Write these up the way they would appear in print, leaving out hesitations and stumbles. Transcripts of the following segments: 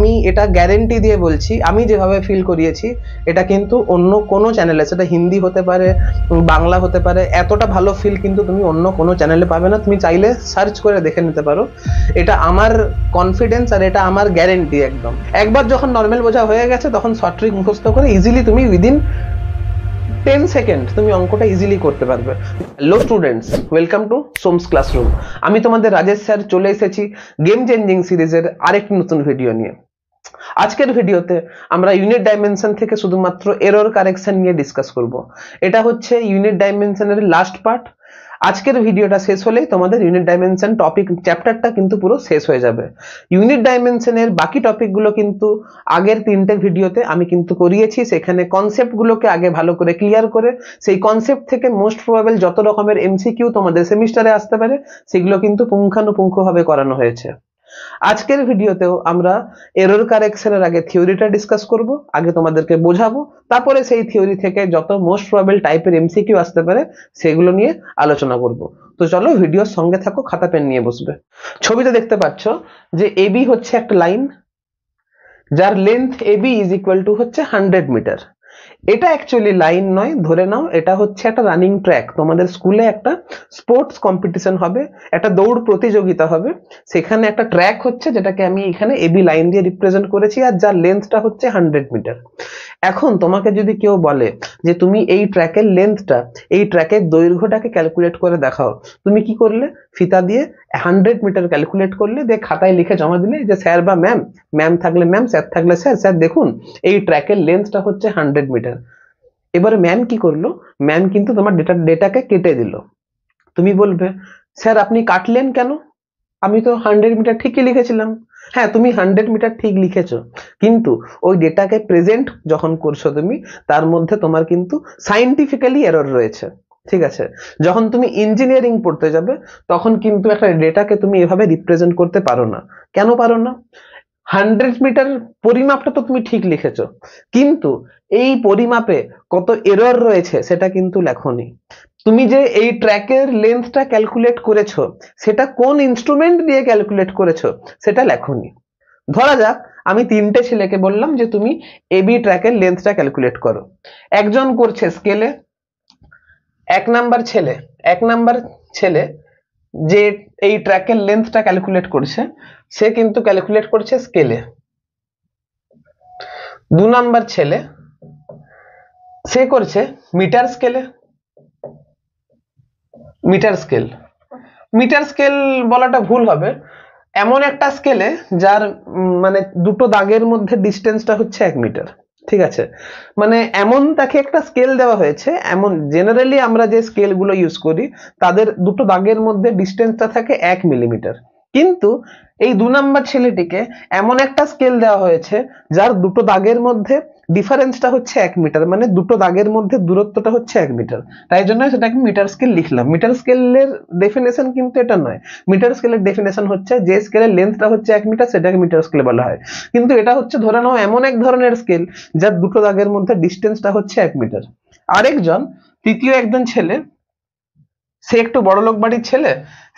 আমি এটা গ্যারেন্টি দিয়ে বলছি, আমি যেভাবে ফিল করিয়েছি এটা কিন্তু অন্য কোনো চ্যানেলে, সেটা হিন্দি হতে পারে, বাংলা হতে পারে, এতটা ভালো ফিল কিন্তু তুমি অন্য কোনো চ্যানেলে পাবে না। তুমি চাইলে সার্চ করে দেখে নিতে পারো। এটা আমার কনফিডেন্স আর এটা আমার গ্যারেন্টি একদম। একবার যখন নর্মাল বোঝা হয়ে গেছে তখন শর্ট ট্রিক মুখস্থ করে ইজিলি তুমি উইদিন 10 সেকেন্ড তুমি অঙ্কটা ইজিলি করতে পারবে। Hello students, welcome to সোমস classroom. আমি তোমাদের রাজেশ স্যার চলে এসেছি গেম চেঞ্জিং সিরিজের আরেকটি নতুন ভিডিও নিয়ে। আজকের ভিডিওতে আমরা ইউনিট ডাইমেনশন থেকে শুধুমাত্র এরর কারেকশন নিয়ে ডিসকাস করব। এটা হচ্ছে ইউনিট ডাইমেনশনের লাস্ট পার্ট। আজকের ভিডিওটা শেষ হলেই তোমাদের ইউনিট ডাইমেনশন টপিক চ্যাপ্টারটা কিন্তু পুরো শেষ হয়ে যাবে। ইউনিট ডাইমেনশনের বাকি টপিকগুলো কিন্তু আগের 3টে ভিডিওতে আমি কিন্তু করিয়েছি। সেখানে কনসেপ্টগুলোকে আগে ভালো করে ক্লিয়ার করে সেই কনসেপ্ট থেকে মোস্ট প্রবাবল যত রকমের এমসিকিউ তোমাদের সেমিস্টারে আসতে পারে সেগুলো কিন্তু পুঙ্খানুপুঙ্খভাবে করানো হয়েছে। আজকের ভিডিওতেও আমরা এরর কারেকশনের আগে থিওরিটা ডিসকাস করব, আগে তোমাদেরকে বোঝাবো, তারপরে সেই থিওরি থেকে যত মোস্ট প্রবাবল টাইপের এমসিকিউ আসতে পারে সেগুলো নিয়ে আলোচনা করব। তো চলো ভিডিওর সঙ্গে থাকো, খাতা পেন নিয়ে বসবে। ছবিতে দেখতে পাচ্ছ যে এবি হচ্ছে একটা লাইন যার length AB is equal to হচ্ছে 100 মিটার। এটা অ্যাকচুয়ালি লাইন নয়, ধরে নাও এটা হচ্ছে একটা রানিং ট্র্যাক। তোমাদের স্কুলে একটা স্পোর্টস কম্পিটিশন হবে, একটা দৌড় প্রতিযোগিতা হবে, সেখানে একটা ট্র্যাক হচ্ছে যেটাকে আমি এখানে এবি লাইন দিয়ে রিপ্রেজেন্ট করেছি আর যার লেন্থটা হচ্ছে 100 মিটার। এখন তোমাকে যদি কেউ বলে যে তুমি এই ট্র্যাকের লেন্থটা, এই ট্র্যাকের দৈর্ঘ্যটাকে ক্যালকুলেট করে দেখাও, তুমি কি করলে? ফিতা দিয়ে 100 মিটার ক্যালকুলেট করলে, দিয়ে খাতায় লিখে জমা দিলে যে স্যার বা ম্যাম, ম্যাম থাকলে ম্যাম, স্যার থাকলে স্যার, স্যার দেখুন এই ট্র্যাকের লেন্থটা হচ্ছে 100 মিটার। এবারে ম্যাম কি করলো? ম্যাম কিন্তু তোমার ডেটাকে কেটে দিল। তুমি বলবে স্যার আপনি কাটলেন কেন? আমি তো 100 মিটার ঠিকই লিখেছিলাম। হ্যাঁ, তুমি 100 মিটার ঠিক লিখেছো, কিন্তু ওই ডেটাকে প্রেজেন্ট যখন করছো তুমি, তার মধ্যে তোমার কিন্তু সাইন্টিফিক্যালি এরর রয়েছে। ঠিক আছে, যখন তুমি ইঞ্জিনিয়ারিং পড়তে যাবে তখন কিন্তু একটা ডেটাকে তুমি এভাবে রিপ্রেজেন্ট করতে পারো না। কেন পারো না? 100 মিটার পরিমাপটা তো তুমি ঠিক লিখেছো, কিন্তু এই পরিমাপে কত এরর রয়েছে সেটা কিন্তু লেখোনি। তুমি যে এই ট্র্যাকের লেন্থটা ক্যালকুলেট করেছো সেটা কোন ইনস্ট্রুমেন্ট দিয়ে ক্যালকুলেট করেছো সেটা লেখোনি। ধরা যাক আমি 3টে ছেলেকে বললাম যে তুমি এবি ট্র্যাকের লেন্থটা ক্যালকুলেট করো। একজন করছে স্কেলে, এক নাম্বার ছেলে যে এই ট্র্যাকের লেন্থটা ক্যালকুলেট করছে সে কিন্তু ক্যালকুলেট করছে স্কেলে। 2 নাম্বার ছেলে সে করছে মিটার স্কেলে। মিটার স্কেল বলাটা ভুল হবে, এমন একটা স্কেলে যার মানে দুটো দাগের মধ্যে ডিস্টেন্সটা হচ্ছে 1 মিটার। ঠিক আছে, মানে এমন তাকে একটা স্কেল দেওয়া হয়েছে, এমন জেনারেলি আমরা যে স্কেলগুলো ইউজ করি তাদের দুটো দাগের মধ্যে ডিস্টেন্সটা থাকে 1 মিলিমিটার। কিন্তু এই 2 নাম্বার ছেলেটিকে এমন একটা স্কেল দেওয়া হয়েছে যার দুটো দাগের মধ্যে ডিফারেন্সটা হচ্ছে 1 মিটার, মানে দুটো দাগের মধ্যে দূরত্বটা হচ্ছে 1 মিটার। তাই জন্য সেটাকে মিটার স্কেল লিখলাম। মিটার স্কেলের ডেফিনেশন কিন্তু এটা নয়। মিটার স্কেলের ডেফিনেশন হচ্ছে যে স্কেলের লেন্থটা হচ্ছে 1 মিটার সেটাকে মিটার স্কেল বলা হয়। কিন্তু এটা হচ্ছে ধরে নাও এমন এক ধরনের স্কেল যার দুটো দাগের মধ্যে ডিস্টেন্সটা হচ্ছে 1 মিটার। আরেকজন, তৃতীয় একজন ছেলে, সে একটু বড়লোক বাড়ির ছেলে,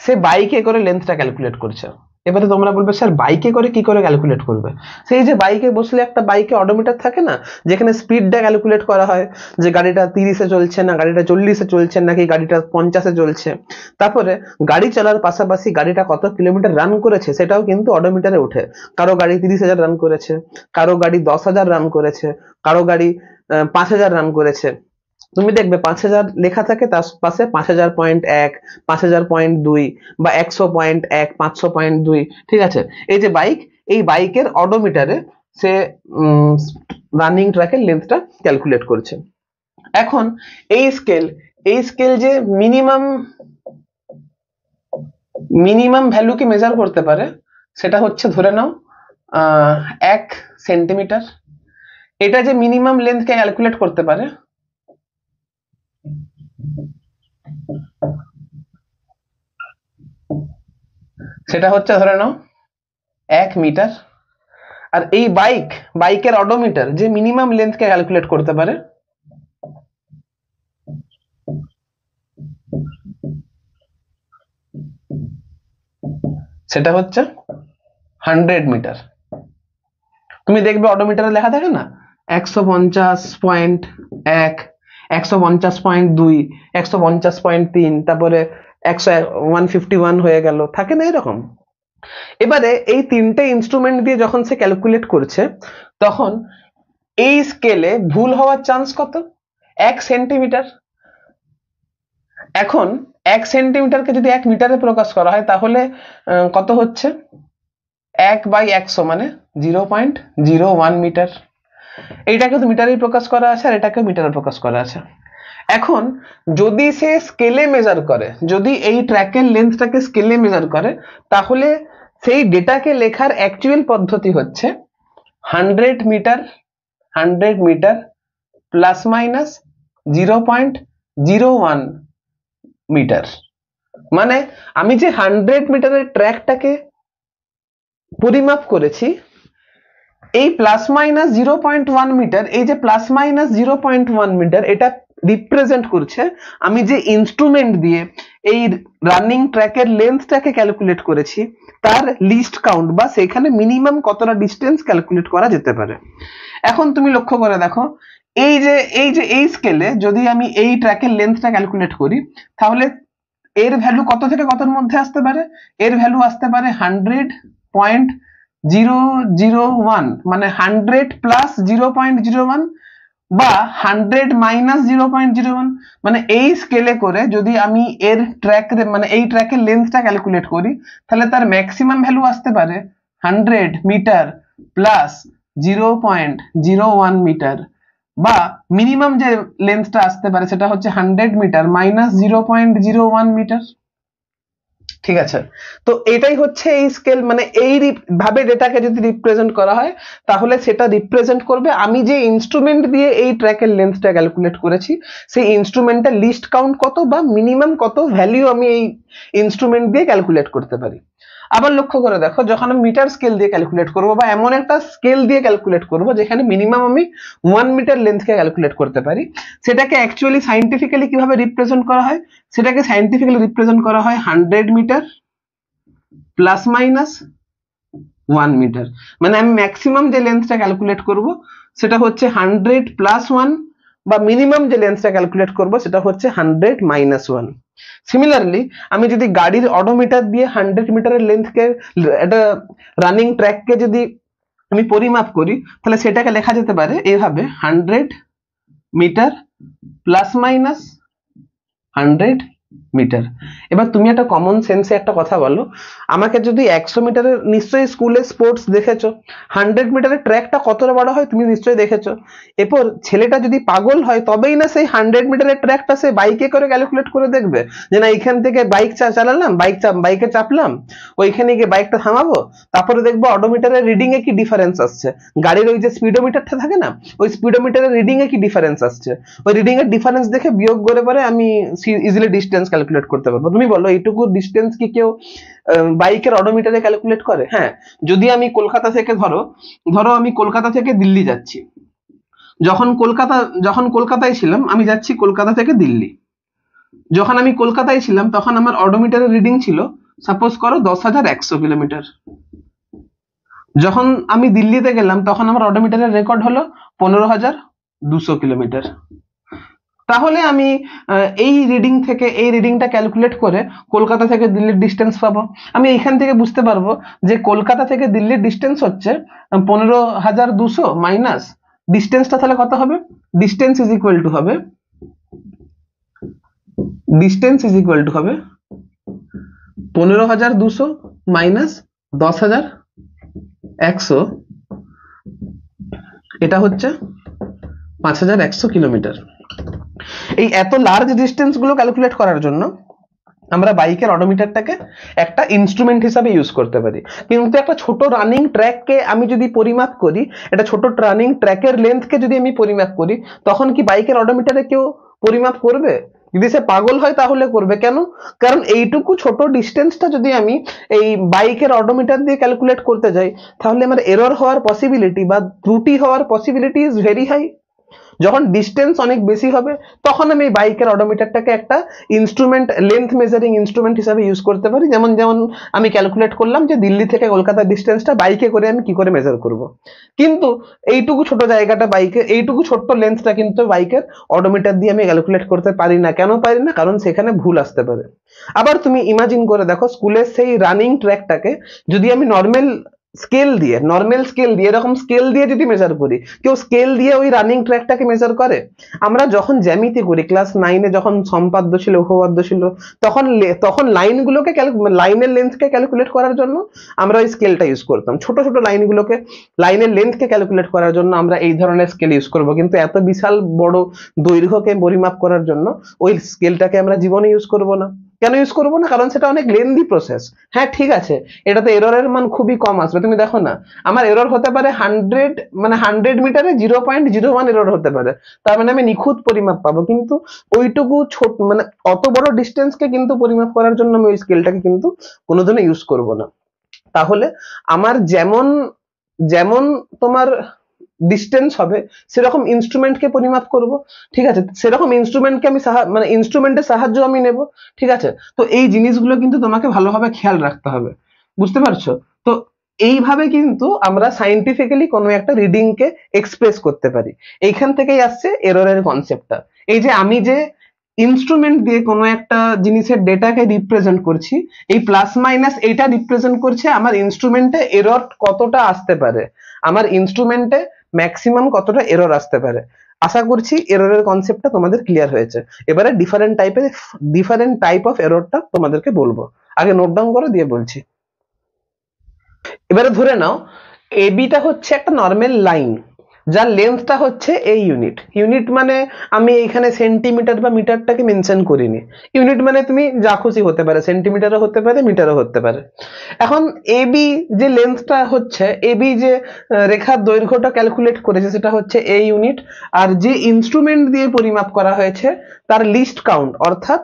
সে বাইকে করে লেন্থটা ক্যালকুলেট করছে। এবারে তোমরা বলবে স্যার বাইকে করে কি করে ক্যালকুলেট করবে? সেই যে বাইকে বসলে একটা বাইকে অডোমিটার থাকে না, যেখানে স্পিডটা ক্যালকুলেট করা হয়, যে গাড়িটা 30-এ চলছে না গাড়িটা 40-এ চলছে নাকি গাড়িটা 50-এ চলছে। তারপরে গাড়ি চলার পাশাপাশি গাড়িটা কত কিলোমিটার রান করেছে সেটাও কিন্তু অডোমিটারে ওঠে। কারো গাড়ি 30,000 রান করেছে, কারো গাড়ি 10,000 রান করেছে, কারো গাড়ি 5,000 রান করেছে। তুমি দেখবে 5,000 লেখা থাকে, তার পাশে 5,000.1, 5,000.2 বা 100.1, 500.2। ঠিক আছে, এই যে বাইক, এই বাইকের অডোমিটারে সে রানিং ট্র্যাকের লেন্থটা ক্যালকুলেট করছে। এখন এই স্কেল যে মিনিমাম ভ্যালু কি মেজার করতে পারে সেটা হচ্ছে ধরে নাও 1 সেন্টিমিটার। এটা যে মিনিমাম লেন্থকে ক্যালকুলেট করতে পারে সেটা হচ্ছে ধরে নাও 1 মিটার। আর এই বাইকের অডোমিটার যে মিনিমাম লেন্থকে ক্যালকুলেট করতে পারে সেটা হচ্ছে 100 মিটার। তুমি দেখবে অডোমিটারে লেখা থাকে না 150.1, 150.2, 150.3, তারপরে 151 হয়ে গেল, থাকে না এরকম। এবারে এই তিনটে ইনস্ট্রুমেন্ট দিয়ে যখন সে ক্যালকুলেট করছে তখন এই স্কেলে ভুল হওয়ার চান্স কত? 1 সেন্টিমিটার। এখন 1 সেন্টিমিটারকে যদি 1 মিটারে প্রকাশ করা হয় তাহলে কত হচ্ছে? 1/100 মানে 0.01 মিটার। এইটাকে তো মিটারেই প্রকাশ করা আছে আর এটাকে মিটারে প্রকাশ করা আছে। এখন যদি সে স্কেলে মেজার করে, যদি এই ট্র্যাকের লেন্থটাকে স্কেলে মেজার করে, তাহলে সেই ডেটাকে লেখার অ্যাকচুয়াল পদ্ধতি হচ্ছে 100 মিটার প্লাস মাইনাস 0.01 মিটার। মানে আমি যে 100 মিটারের ট্র্যাকটাকে পরিমাপ করেছি, এই প্লাস মাইনাস 0.1 মিটার, এই যে প্লাস মাইনাস 0.1 মিটার, এটা রিপ্রেজেন্ট করছে আমি যে ইনস্ট্রুমেন্ট দিয়ে এই রানিং ট্র্যাকের লেন্থটাকে ক্যালকুলেট করেছি তার লিস্ট কাউন্ট, বা সেখানে মিনিমাম কতটা ডিস্টেন্স ক্যালকুলেট করা যেতে পারে। এখন তুমি লক্ষ্য করে দেখো, এই স্কেলে যদি আমি এই ট্র্যাকের লেন্থটা ক্যালকুলেট করি তাহলে এর ভ্যালু কত থেকে কতর মধ্যে আসতে পারে? এর ভ্যালু আসতে পারে 100.001, মানে 100 প্লাস 0.01 বা 100 মাইনাস 0.01। মানে এই স্কেলে করে যদি আমি এর ট্র্যাক মানে এই ট্র্যাকের লেন্থটা ক্যালকুলেট করি তাহলে তার ম্যাক্সিমাম ভ্যালু আসতে পারে 100 মিটার প্লাস 0.01 মিটার, বা মিনিমাম যে লেন্থটা আসতে পারে সেটা হচ্ছে 100 মিটার মাইনাস 0.01 মিটার। ঠিক আছে, তো এটাই হচ্ছে এই স্কেল। মানে এই ভাবে ডেটাকে যদি রিপ্রেজেন্ট করা হয় তাহলে সেটা রিপ্রেজেন্ট করবে আমি যে ইনস্ট্রুমেন্ট দিয়ে এই ট্র্যাকের লেন্থটা ক্যালকুলেট করেছি সেই ইনস্ট্রুমেন্টের লিস্ট কাউন্ট কত বা মিনিমাম কত ভ্যালু আমি এই ইনস্ট্রুমেন্ট দিয়ে ক্যালকুলেট করতে পারি। আবার লক্ষ্য করে দেখো, যখন আমি মিটার স্কেল দিয়ে ক্যালকুলেট করব বা এমন একটা স্কেল দিয়ে ক্যালকুলেট করব যেখানে মিনিমাম আমি 1 মিটার লেন্থকে ক্যালকুলেট করতে পারি, সেটাকে অ্যাকচুয়ালি সাইন্টিফিক্যালি কিভাবে রিপ্রেজেন্ট করা হয়? সেটাকে সাইন্টিফিক্যালি রিপ্রেজেন্ট করা হয় 100 মিটার প্লাস মাইনাস 1 মিটার। মানে আমি ম্যাক্সিমাম যে লেন্থটা ক্যালকুলেট করব সেটা হচ্ছে 100 প্লাস 1, বা মিনিমাম যে লেন্থটা ক্যালকুলেট করব সেটা হচ্ছে 100 মাইনাস 1। সিমিলারলি আমি যদি গাড়ির অডোমিটার দিয়ে 100 মিটারের লেন্থকে, একটা রানিং ট্র্যাককে যদি আমি পরিমাপ করি তাহলে সেটাকে লেখা যেতে পারে এইভাবে 100 মিটার প্লাস মাইনাস 100 মিটার। এবার তুমি একটা কমন সেন্সে একটা কথা বলো, আমাকে যদি 100 মিটারের, নিশ্চয়ই স্কুলে স্পোর্টস দেখেছো, 100 মিটারের ট্র্যাকটা কতটা বড় হয় তুমি নিশ্চয়ই দেখেছো। এরপর ছেলেটা যদি পাগল হয় তবেই না সেই 100 মিটারের ট্র্যাকটা সে বাইকে করে ক্যালকুলেট করে দেখবে যে না এখান থেকে বাইক চালালাম, বাইকে চাপলাম, ওইখানে গিয়ে বাইকটা থামাবো, তারপরে দেখবো অডোমিটারের রিডিং এ কি ডিফারেন্স আসছে, গাড়ির ওই যে স্পিডোমিটারটা থাকে না ওই স্পিডোমিটারের রিডিং এ কি ডিফারেন্স আসছে, ওই রিডিং এর ডিফারেন্স দেখে বিয়োগ করে পরে আমি ইজিলি ডিস্টেন্স ক্যালকুলেট করতে পারবো। তুমি বলো এইটুকু ডিস্টেন্স কি কেউ বাইকের অডোমিটারে ক্যালকুলেট করে? হ্যাঁ, যদি আমি কলকাতা থেকে ধরো আমি কলকাতা থেকে দিল্লি যাচ্ছি, যখন কলকাতায় ছিলাম, আমি যাচ্ছি কলকাতা থেকে দিল্লি, যখন আমি কলকাতায় ছিলাম তখন আমার অডোমিটারের রিডিং ছিল সাপোজ করো 10,100 কিলোমিটার। যখন আমি দিল্লিতে গেলাম তখন আমার অডোমিটারের রেকর্ড হলো 15,200 কিলোমিটার। তাহলে আমি এই রিডিং থেকে এই রিডিংটা ক্যালকুলেট করে কলকাতা থেকে দিল্লির ডিস্টেন্স পাবো। আমি এখান থেকে বুঝতে পারবো যে কলকাতা থেকে দিল্লির ডিস্টেন্স হচ্ছে 15,200 মাইনাস ডিস্টেন্সটা, তাহলে কত হবে? ডিস্টেন্স ইজ ইকুয়াল টু হবে 15,200 মাইনাস 10,100, এটা হচ্ছে 5,100 কিলোমিটার। এই এত লার্জ ডিস্টেন্স গুলো ক্যালকুলেট করার জন্য আমরা বাইকের অডোমিটারটাকে একটা ইনস্ট্রুমেন্ট হিসাবে ইউজ করতে পারি। কিন্তু একটা ছোট রানিং ট্র্যাককে আমি যদি পরিমাপ করি, একটা ছোট রানিং ট্র্যাকের লেন্থকে যদি আমি পরিমাপ করি, তখন কি বাইকের অডোমিটারে কেউ পরিমাপ করবে? যদি সে পাগল হয় তাহলে করবে। কেন? কারণ এইটুকু ছোট ডিস্টেন্সটা যদি আমি এই বাইকের অডোমিটার দিয়ে ক্যালকুলেট করতে যাই তাহলে আমার এরর হওয়ার পসিবিলিটি বা ত্রুটি হওয়ার পসিবিলিটি ইজ ভেরি হাই। যখন ডিস্টেন্স অনেক বেশি হবে তখন আমি বাইকের অডোমিটারটাকে একটা ইনস্ট্রুমেন্ট, লেন্থ মেজারিং ইনস্ট্রুমেন্ট হিসাবে ইউজ করতে পারি। যেমন যেমন আমি ক্যালকুলেট করলাম যে দিল্লি থেকে কলকাতার ডিস্টেন্সটা বাইকে করে আমি কি করে মেজার করব। কিন্তু এইটুকু ছোট জায়গাটা বাইকে, এইটুকু ছোট্ট লেন্থটা কিন্তু বাইকের অডোমিটার দিয়ে আমি ক্যালকুলেট করতে পারি না। কেন পারি না? কারণ সেখানে ভুল আসতে পারে। আবার তুমি ইমাজিন করে দেখো, স্কুলের সেই রানিং ট্র্যাকটাকে যদি আমি নর্মাল স্কেল দিয়ে এরকম স্কেল দিয়ে যদি মেজার করি, কেউ স্কেল দিয়ে ওই রানিং ট্র্যাকটাকে মেজার করে? আমরা যখন জ্যামিতি করি ক্লাস 9-এ, যখন সম্পাদ্য ছিল, উপপাদ্য ছিল, তখন লাইনগুলোকে লাইনের লেন্থকে ক্যালকুলেট করার জন্য আমরা ওই স্কেলটা ইউজ করতাম। ছোট ছোট লাইনগুলোকে, লাইনের লেন্থকে ক্যালকুলেট করার জন্য আমরা এই ধরনের স্কেল ইউজ করব। কিন্তু এত বিশাল বড় দৈর্ঘ্যকে পরিমাপ করার জন্য ওই স্কেলটাকে আমরা জীবনে ইউজ করব না। কেন ইউজ করবো না? কারণ সেটা অনেক লেন্দি প্রসেস। হ্যাঁ ঠিক আছে, এটাতে এররের মান খুবই কম আসবে। তুমি দেখো না, আমার এরর হতে পারে 100 মিটারে 0.01 এরর হতে পারে, তার মানে আমি নিখুঁত পরিমাপ পাবো। কিন্তু ওইটুকু ছোট, মানে অত বড় ডিস্টেন্সকে কিন্তু পরিমাপ করার জন্য আমি ওই স্কেলটাকে কিন্তু কোনোদিনও ইউজ করব না। তাহলে আমার যেমন যেমন তোমার ডিস্টেন্স হবে সেরকম ইনস্ট্রুমেন্টকে পরিমাপ করব, ঠিক আছে? সেরকম ইনস্ট্রুমেন্টকে আমি মানে ইনস্ট্রুমেন্টের সাহায্য আমি নেব, ঠিক আছে? তো এই জিনিসগুলো কিন্তু তোমাকে ভালোভাবে খেয়াল রাখতে হবে, বুঝতে পারছো? তো এইভাবে কিন্তু আমরা সাইন্টিফিক্যালি কোনো একটা রিডিং কে এক্সপ্রেস করতে পারি। এইখান থেকেই আসছে এররের কনসেপ্টটা। এই যে আমি যে ইনস্ট্রুমেন্ট দিয়ে কোনো একটা জিনিসের ডেটাকে রিপ্রেজেন্ট করছি, এই প্লাস মাইনাস এইটা রিপ্রেজেন্ট করছে আমার ইনস্ট্রুমেন্টে এরর কতটা আসতে পারে, আমার ইনস্ট্রুমেন্টে ম্যাক্সিমাম কতটা এরর আসতে পারে। আশা করছি এররের কনসেপ্টটা তোমাদের ক্লিয়ার হয়েছে। এবারে ডিফারেন্ট টাইপ অফ এররটা তোমাদেরকে বলবো। আগে নোট ডাউন করে দিয়ে বলছি। এবারে ধরে নাও এবিটা হচ্ছে একটা নর্মাল লাইন, যার লেন্থটা হচ্ছে এই ইউনিট মানে আমি এখানে সেন্টিমিটার বা মিটারটাকে মেনশন করিনি। ইউনিট মানে তুমি যা খুশি হতে পারে, সেন্টিমিটারও হতে পারে, মিটারও হতে পারে। এখন এবি যে লেন্থটা হচ্ছে, এবি যে রেখার দৈর্ঘ্যটা ক্যালকুলেট করেছে সেটা হচ্ছে এ ইউনিট, আর যে ইনস্ট্রুমেন্ট দিয়ে পরিমাপ করা হয়েছে তার লিস্ট কাউন্ট, অর্থাৎ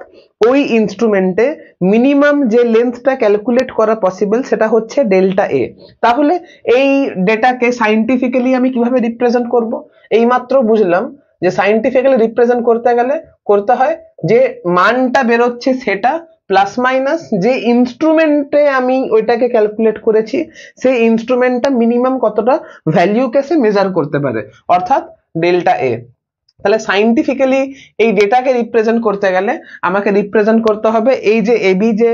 ওই ইনস্ট্রুমেন্টে মিনিমাম যে লেন্থটা ক্যালকুলেট করা পসিবল সেটা হচ্ছে ডেল্টা এ। তাহলে এই ডেটাকে সাইন্টিফিক্যালি আমি কিভাবে রিপ্রেজেন্ট করব? এইমাত্র বুঝলাম যে সাইন্টিফিক্যালি রিপ্রেজেন্ট করতে গেলে করতে হয় যে মানটা বেরোচ্ছে সেটা প্লাস মাইনাস যে ইনস্ট্রুমেন্টে আমি ওইটাকে ক্যালকুলেট করেছি সেই ইনস্ট্রুমেন্টটা মিনিমাম কতটা ভ্যালুকে সে মেজার করতে পারে, অর্থাৎ ডেল্টা এ। তাহলে সাইন্টিফিক্যালি এই ডেটাকে রিপ্রেজেন্ট করতে গেলে আমাকে রিপ্রেজেন্ট করতে হবে এই যে এবি যে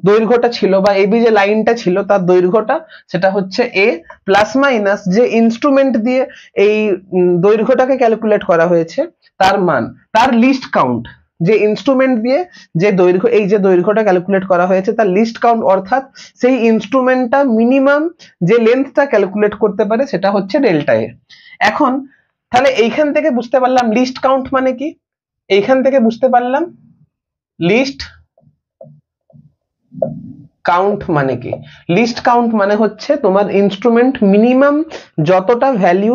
দৈর্ঘ্যটা ছিল বা এবি যে লাইনটা ছিল তার দৈর্ঘ্যটা, সেটা হচ্ছে এ, প্লাস মাইনাস যে ইনস্ট্রুমেন্ট দিয়ে এই দৈর্ঘ্যটাকে ক্যালকুলেট করা হয়েছে তার মান, তার লিস্ট কাউন্ট, যে ইনস্ট্রুমেন্ট দিয়ে যে দৈর্ঘ্য, এই যে দৈর্ঘ্যটা ক্যালকুলেট করা হয়েছে তার লিস্ট কাউন্ট, অর্থাৎ সেই ইনস্ট্রুমেন্টটা মিনিমাম যে লেন্থটা ক্যালকুলেট করতে পারে সেটা হচ্ছে ডেল্টা এ। এখন তাহলে এইখান থেকে বুঝতে পারলাম লিস্ট কাউন্ট মানে কি, এইখান থেকে বুঝতে পারলাম লিস্ট কাউন্ট মানে কি। লিস্ট কাউন্ট মানে হচ্ছে তোমার ইনস্ট্রুমেন্ট মিনিমাম যতটা ভ্যালু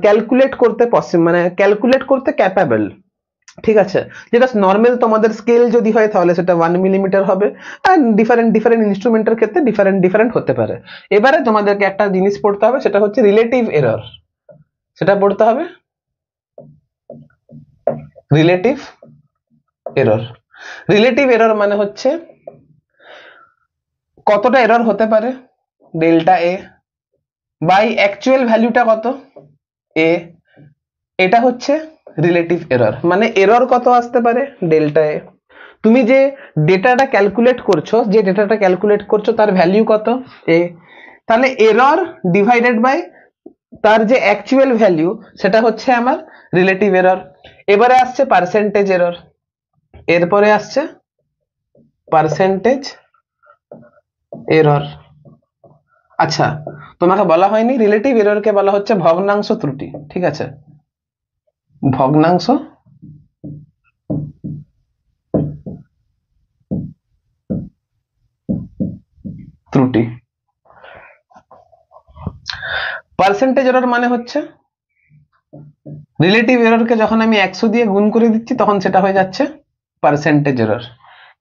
ক্যালকুলেট করতে মানে ক্যালকুলেট করতে ক্যাপাবল, ঠিক আছে? যেটা নর্মাল তোমাদের স্কেল যদি হয় তাহলে সেটা 1 মিলিমিটার হবে, আর ডিফারেন্ট ইনস্ট্রুমেন্টের ক্ষেত্রে ডিফারেন্ট হতে পারে। এবারে তোমাদেরকে একটা জিনিস পড়তে হবে, সেটা হচ্ছে রিলেটিভ এরর। সেটা পড়তে হবে রিলেটিভ এরর। রিলেটিভ এরর মানে হচ্ছে কতটা এরর হতে পারে ডেল্টা এ বাই অ্যাকচুয়াল ভ্যালুটা কত এ, এটা হচ্ছে রিলেটিভ এরর। মানে এরর কত আসতে পারে ডেল্টা এ। তুমি যে ডেটাটা ক্যালকুলেট করছো তার ভ্যালু কত এ, তাহলে এরর ডিভাইডেড বাই তার যে অ্যাকচুয়াল ভ্যালু সেটা হচ্ছে আমার রিলেটিভ এরর। এবারে আসছে পার্সেন্টেজ এরর, এরপরে আসছে পার্সেন্টেজ এরর। আচ্ছা, তোমাকে বলা হয়নি রিলেটিভ এররকে বলা হচ্ছে ভগ্নাংশ ত্রুটি, ঠিক আছে? ভগ্নাংশ ত্রুটি। পার্সেন্টেজ এরর মানে হচ্ছে রিলেটিভ এররকে যখন আমি 100 দিয়ে গুণ করে দিচ্ছি তখন সেটা হয়ে যাচ্ছে পার্সেন্টেজ এরর।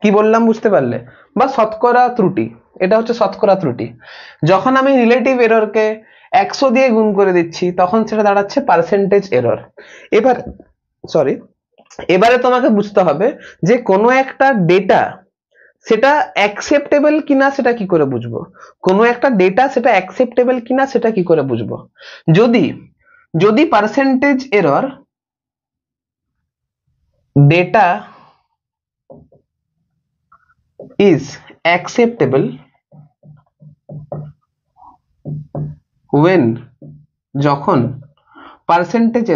কি বললাম বুঝতে পারলে? বা শতকরা ত্রুটি, এটা হচ্ছে শতকরা ত্রুটি। যখন আমি রিলেটিভ এররকে 100 দিয়ে গুণ করে দিচ্ছি, তখন সেটা দাঁড়াচ্ছে পার্সেন্টেজ এরর। এবারে তোমাকে বুঝতে হবে যে কোনো একটা ডেটা সেটা অ্যাকসেপ্টেবল কিনা সেটা কি করে বুঝবো, কোনো একটা ডেটা সেটা অ্যাকসেপ্টেবল কিনা সেটা কি করে বুঝবো। যদি যদি percentage error data is acceptable when যখন পার্সেন্টেজ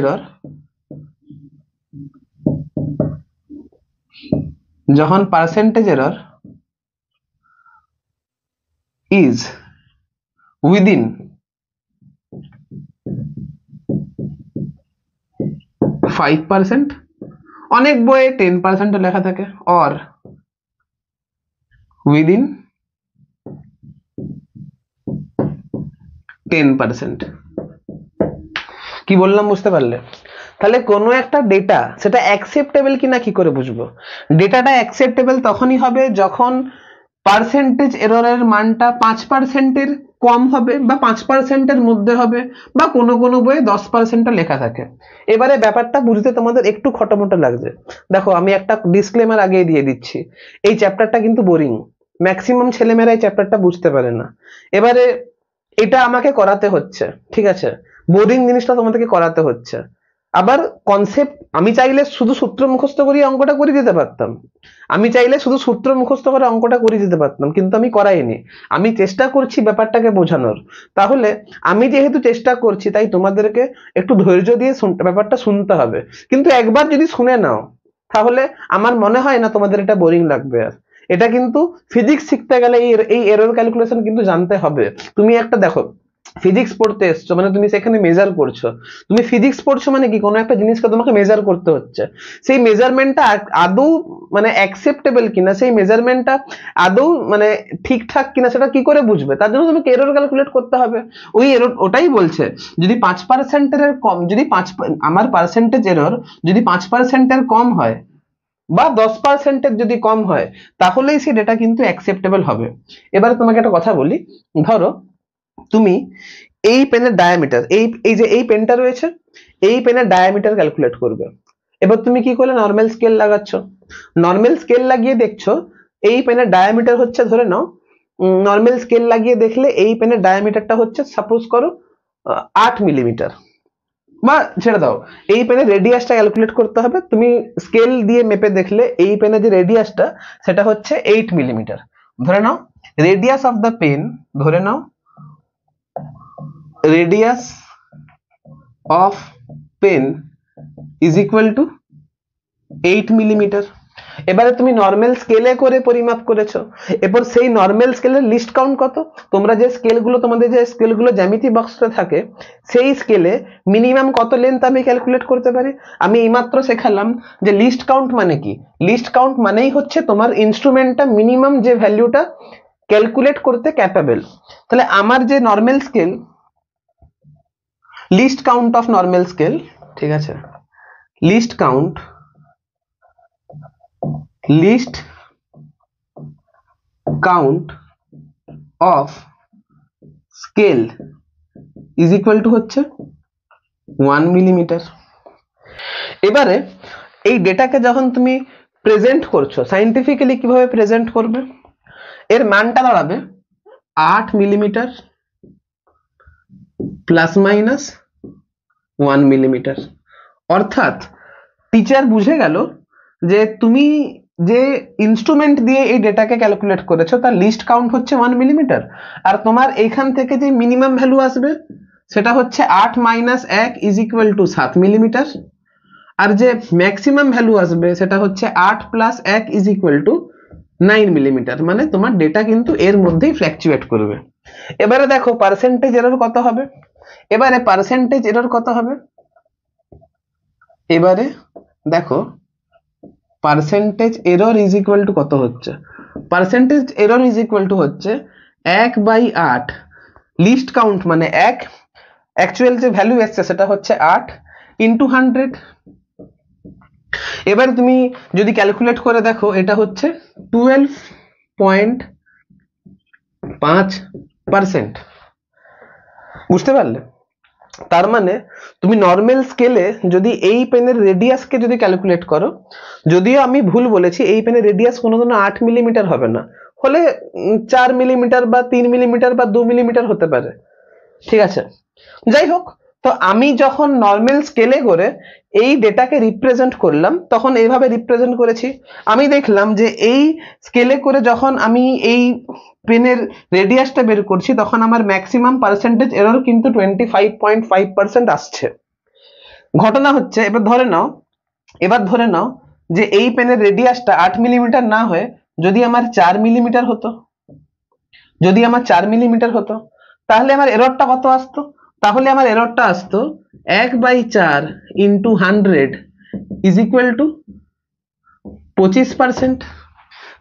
এরর is within 5%, অনেক বইয়ে 10% লেখা থাকে, or within 10%। কি বললাম বুঝতে পারলে? তাহলে কোনো একটা ডেটা সেটা অ্যাকসেপ্টেবল কিনা কি করে বুঝবো? ডেটাটা অ্যাকসেপ্টেবল তখনই হবে যখন পার্সেন্টেজ এররের মানটা 5%-এর কম হবে বা 5%-এর মধ্যে হবে, বা কোনো কোনো বইয়ে 10% লেখা থাকে। এবারে ব্যাপারটা বুঝতে তোমাদের একটু খটোমটো লাগছে। দেখো আমি একটা ডিসক্লেমার আগেই দিয়ে দিচ্ছি, এই চ্যাপ্টারটা কিন্তু বোরিং, ম্যাক্সিমাম ছেলেমেয়েরা এই চ্যাপ্টারটা বুঝতে পারে না। এবারে এটা আমাকে করাতে হচ্ছে, ঠিক আছে, বোরিং জিনিসটা তোমাদেরকে করাতে হচ্ছে। আবার কনসেপ্ট আমি চাইলে শুধু সূত্র মুখস্থ করে অঙ্কটা করে দিতে পারতাম, কিন্তু আমি করাইনি। আমি চেষ্টা করছি ব্যাপারটাকে বোঝানোর। তাহলে আমি যেহেতু চেষ্টা করছি, তাই তোমাদেরকে একটু ধৈর্য দিয়ে ব্যাপারটা শুনতে হবে। কিন্তু একবার যদি শুনে নাও, তাহলে আমার মনে হয় না তোমাদের এটা বোরিং লাগবে আর। এটা কিন্তু ফিজিক্স শিখতে গেলে এই এরর ক্যালকুলেশন কিন্তু জানতে হবে। তুমি একটা দেখো, ফিজিক্স পড়তে এসছো মানে তুমি সেখানে মেজার করছো, তুমি ফিজিক্স পড়ছো মানে কি কোনো একটা জিনিসকে তোমাকে মেজার করতে হচ্ছে, সেই মেজারমেন্টটা আদৌ মানে অ্যাকসেপ্টেবল কিনা, সেই মেজারমেন্টটা আদৌ মানে ঠিকঠাক কিনা সেটা কি করে বুঝবে? তার জন্য তোমাকে এরর ক্যালকুলেট করতে হবে। ওই এরর ওটাই বলছে, যদি 5%-এর কম, যদি আমার পার্সেন্টেজ এরর যদি 5%-এর কম হয় বা 10%-এর যদি কম হয়, তাহলেই সেই ডেটা কিন্তু অ্যাকসেপ্টেবল হবে। এবারে তোমাকে একটা কথা বলি, ধরো তুমি এই পেনের ডায়ামিটার, এই যে এই পেনটা রয়েছে, এই পেনের ডায়ামিটার ক্যালকুলেট করবে। এবার তুমি কি করলে, নর্মাল স্কেল লাগাচ্ছ, নর্মাল স্কেল লাগিয়ে দেখছো এই পেনের ডায়ামিটার হচ্ছে, ধরে নাও নর্মাল স্কেল লাগিয়ে দেখলে এই পেনের ডায়ামিটারটা হচ্ছে সাপোজ করো 8 মিলিমিটার, বা ছেড়ে দাও, এই পেনের রেডিয়াসটা ক্যালকুলেট করতে হবে। তুমি স্কেল দিয়ে মেপে দেখলে এই পেনের যে রেডিয়াসটা সেটা হচ্ছে 8 মিলিমিটার। ধরে নাও রেডিয়াস অফ দ্য পেন, ধরে নাও radius of pen is equal to 8 millimetre. এবারে তুমি নর্মাল স্কেলে করে পরিমাপ করেছো, এরপর সেই নর্মাল স্কেলের লিস্ট কাউন্ট কত? তোমরা যে স্কেলগুলো, তোমাদের যে স্কেলগুলো জ্যামিতি বক্সে থাকে, সেই স্কেলে মিনিমাম কত লেন্থ আমি ক্যালকুলেট করতে পারি। আমি এইমাত্র শেখালাম যে লিস্ট কাউন্ট মানে কি। লিস্ট কাউন্ট মানেই হচ্ছে তোমার ইনস্ট্রুমেন্টটা মিনিমাম যে ভ্যালুটা ক্যালকুলেট করতে ক্যাপাবল। তাহলে আমার যে normal scale, list count of normal scale, ঠিক আছে, list count of scale is equal to হচ্ছে 1 মিলিমিটার। এবারে এই ডেটাকে যখন তুমি প্রেজেন্ট করছো, সাইন্টিফিক্যালি কিভাবে প্রেজেন্ট করবে, এর মানটা দাঁড়াবে 8 মিলিমিটার প্লাস মাইনাস 1 মিলিমিটার। অর্থাৎ টিচার বুঝে গেল যে তুমি যে ইনস্ট্রুমেন্ট দিয়ে এই ডেটাকে ক্যালকুলেট করেছো তার লিস্ট কাউন্ট হচ্ছে 1 মিলিমিটার, আর তোমার এইখান থেকে যে মিনিমাম ভ্যালু আসবে সেটা হচ্ছে 8 minus 1 is equal to 7 millimetre, আর যে ম্যাক্সিমাম ভ্যালু আসবে সেটা হচ্ছে 8 plus 1 is equal to 9 millimetre. মানে তোমার ডেটা কিন্তু এর মধ্যেই ফ্ল্যাকচুয়েট করবে। এবারে দেখো পার্সেন্টেজ এরর কত হবে, এবারে পার্সেন্টেজ এরর কত হবে, এবারে দেখো percentage error is equal to কত হচ্ছে, percentage error is equal to হচ্ছে 1/8 লিস্ট কাউন্ট মানে 1, অ্যাকচুয়াল যে ভ্যালু এসছে সেটা হচ্ছে 8 ইন্টু 100। এবার তুমি যদি ক্যালকুলেট করে দেখো এটা হচ্ছে 12.5%। বুঝতে পারলে? তার মানে তুমি নর্মাল স্কেলে যদি এই পেনের রেডিয়াসকে যদি ক্যালকুলেট করো, যদিও আমি ভুল বলেছি, এই পেনের রেডিয়াস কোনোদিনও 8 মিলিমিটার হবে না, হলে 4 মিলিমিটার বা 3 মিলিমিটার বা 2 মিলিমিটার হতে পারে, ঠিক আছে? যাই হোক, তো আমি যখন নর্মাল স্কেলে করে এই ডেটাকে রিপ্রেজেন্ট করলাম, তখন এইভাবে রিপ্রেজেন্ট করেছি। আমি দেখলাম যে এই স্কেলে করে যখন আমি এই পেনের রেডিয়াসটা বের করছি, তখন আমার ম্যাক্সিমাম পার্সেন্টেজ এরর কিন্তু 25.5% আসছে। ঘটনা হচ্ছে, এবার ধরে নাও যে এই পেনের রেডিয়াসটা 8 মিলিমিটার না হয়ে যদি আমার 4 মিলিমিটার হতো, তাহলে আমার এররটা কত আসতো? তাহলে আমার এররটা আসতো 1/4 ইন্টু 100 ইজ ইকুয়াল টু 25%।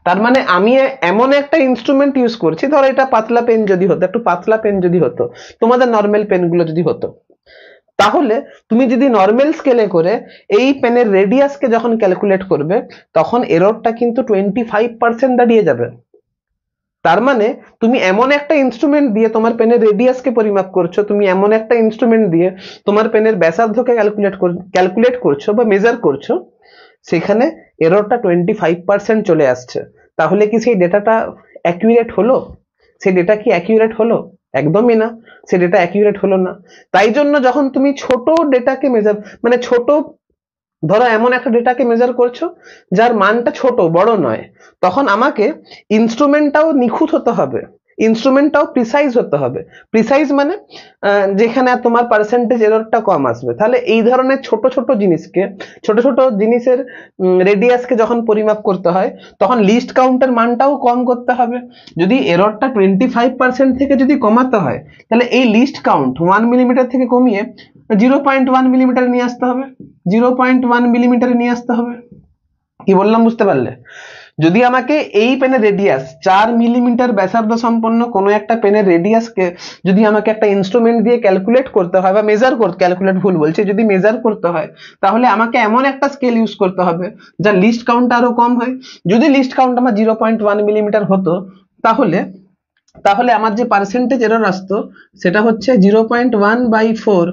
তার মানে আমি এমন একটা ইনস্ট্রুমেন্ট ইউজ করছি, ধরো এটা পাতলা পেন যদি হতো, একটু পাতলা পেন যদি হতো, তোমাদের নর্মাল পেনগুলো যদি হতো, তাহলে তুমি যদি নর্মাল স্কেলে করে এই পেনের রেডিয়াসকে যখন ক্যালকুলেট করবে, তখন এররটা কিন্তু 25% দাঁড়িয়ে যাবে। তার মানে তুমি এমন একটা ইনস্ট্রুমেন্ট দিয়ে তোমার পেনের রেডিয়াসকে পরিমাপ করছো, তুমি এমন একটা ইনস্ট্রুমেন্ট দিয়ে তোমার পেনের ব্যাসার্ধকে ক্যালকুলেট করছো বা মেজার করছো, সেখানে এররটা 25% চলে আসছে। তাহলে কি সেই ডেটাটা অ্যাকিউরেট হলো? সেই ডেটা কি অ্যাকিউরেট হলো? একদমই না, সে ডেটা অ্যাকিউরেট হলো না। তাই জন্য যখন তুমি ছোট ডেটাকে মেজার, মানে ছোট, ধরো এমন একটা ডেটাকে মেজার করছো যার মানটা ছোট, বড় নয়, তখন আমাকে ইনস্ট্রুমেন্টটাও নিখুঁত হতে হবে, ইনস্ট্রুমেন্টটাও প্রিসাইজ হতে হবে। প্রিসাইজ মানে যেখানে তোমার পার্সেন্টেজ এররটা কম আসবে। তাহলে এই ধরনের ছোট ছোট জিনিসের রেডিয়াসকে যখন পরিমাপ করতে হয়, তখন লিস্ট কাউন্টের মানটাও কম করতে হবে। যদি এররটা 25% থেকে যদি কমাতে হয়, তাহলে এই লিস্ট কাউন্ট 1 মিলিমিটার থেকে কমিয়ে 0.1 মিলিমিটার নিয়ে আসতে হবে, 0.1 মিলিমিটারে নিয়ে আসতে হবে। কি বললাম বুঝতে পারলে? যদি আমাকে এই পেনের রেডিয়াস 4 মিলিমিটার ব্যাসার্ধ সম্পন্ন কোনো একটা পেনের রেডিয়াসকে যদি আমাকে একটা ইনস্ট্রুমেন্ট দিয়ে ক্যালকুলেট করতে হয় বা ক্যালকুলেট ভুল বলছি, যদি মেজার করতে হয়, তাহলে আমাকে এমন একটা স্কেল ইউজ করতে হবে যার লিস্ট কাউন্ট আরো কম হয়। যদি লিস্ট কাউন্ট আমার 0.1 মিলিমিটার হতো, তাহলে আমার যে পার্সেন্টেজ এরর আসতো সেটা হচ্ছে 0.1/4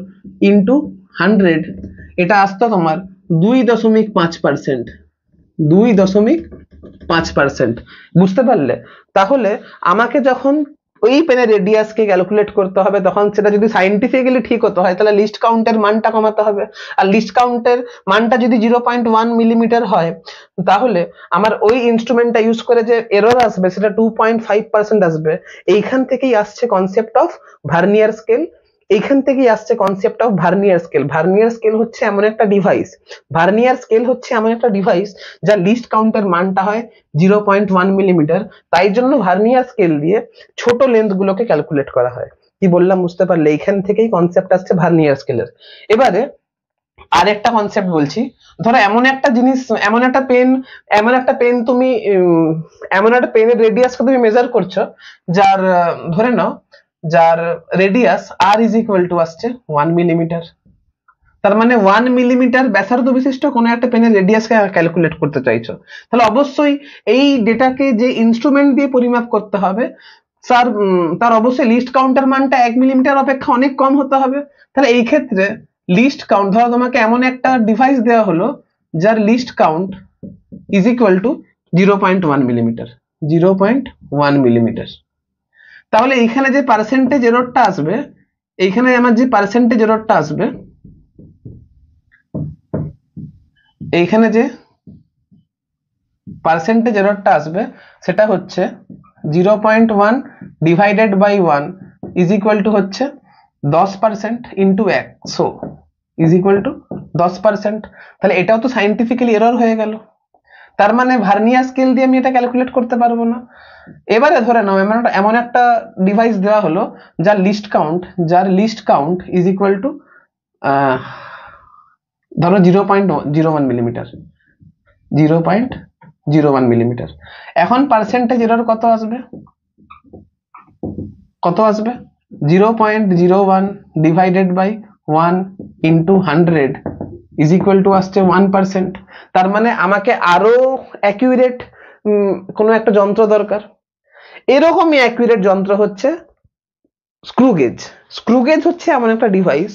ইন্টু 100, এটা আসতো তোমার 2.5%। 2.5%, বুঝতে পারলে? তাহলে আমাকে যখন ওই পেনের রেডিয়াসকে ক্যালকুলেট করতে হবে, তখন সেটা যদি সাইন্টিফিক্যালি ঠিক হতে হয়, তাহলে লিস্ট কাউন্টের মানটা কমাতে হবে। আর লিস্ট কাউন্টের মানটা যদি 0.1 মিলিমিটার হয়, তাহলে আমার ওই ইনস্ট্রুমেন্টটা ইউজ করে যে এরর আসবে সেটা 2.5% আসবে। এইখান থেকেই আসছে concept of vernier scale. Vernier scale হচ্ছে এমন একটা ডিভাইস যার লিস্ট কাউন্টের মানটা হয় 0.1 মিলিমিটার। তাই জন্য ভার্নিয়ার স্কেল দিয়ে ছোট লেন্থ গুলোকে ক্যালকুলেট করা হয়। কি বললাম বুঝতে পারলে? এইখান থেকেই কনসেপ্ট আসছে ভার্নিয়ার স্কেলের। এবারে আরেকটা কনসেপ্ট বলছি। ধরো এমন একটা পেন তুমি এমন একটা পেনের রেডিয়াসকে তুমি মেজার করছো যার ধরে নাও যার radius r is equal to আসছে 1 মিলিমিটার। তার মানে 1 মিলিমিটার ব্যাসার্ধ বিশিষ্ট কোনো একটা পেনের রেডিয়াসকে ক্যালকুলেট করতে চাইছো, তাহলে অবশ্যই এই ডেটাকে যে ইনস্ট্রুমেন্ট দিয়ে পরিমাপ করতে হবে তার অবশ্যই লিস্ট কাউন্টার মানটা 1 মিলিমিটার অপেক্ষা অনেক কম হতে হবে। তাহলে এই ক্ষেত্রে লিস্ট কাউন্ট, ধরো তোমাকে এমন একটা ডিভাইস দেওয়া হলো যার least count is equal to 0.1 millimetre. 0.1 millimetre. তাহলে এইখানে যে পার্সেন্টেজ এররটা আসবে, সেটা হচ্ছে 0.1 divided by 1 is equal to হচ্ছে 10% ইন্টু 100 ইজ ইকুয়াল টু 10%। তাহলে এটাও তো সাইন্টিফিক্যালি এরর হয়ে গেল। তার মানে ভার্নিয়ার স্কেল দিয়ে আমি এটা ক্যালকুলেট করতে পারবো না। এবারে ধরে নাও এমন একটা ডিভাইস দেওয়া হলো যার least count is equal to ধরো 0.01 মিলিমিটার। 0.01 মিলিমিটার। এখন পার্সেন্টেজ এরর কত আসবে? 0.01 divided by 1 into 100 is equal to আসছে 1%। তার মানে আমাকে আরো অ্যাকিউরেট কোনো একটা যন্ত্র দরকার। এরকমই অ্যাকিউরেট যন্ত্র হচ্ছে স্ক্রু গেজ। স্ক্রু গেজ হচ্ছে এমন একটা ডিভাইস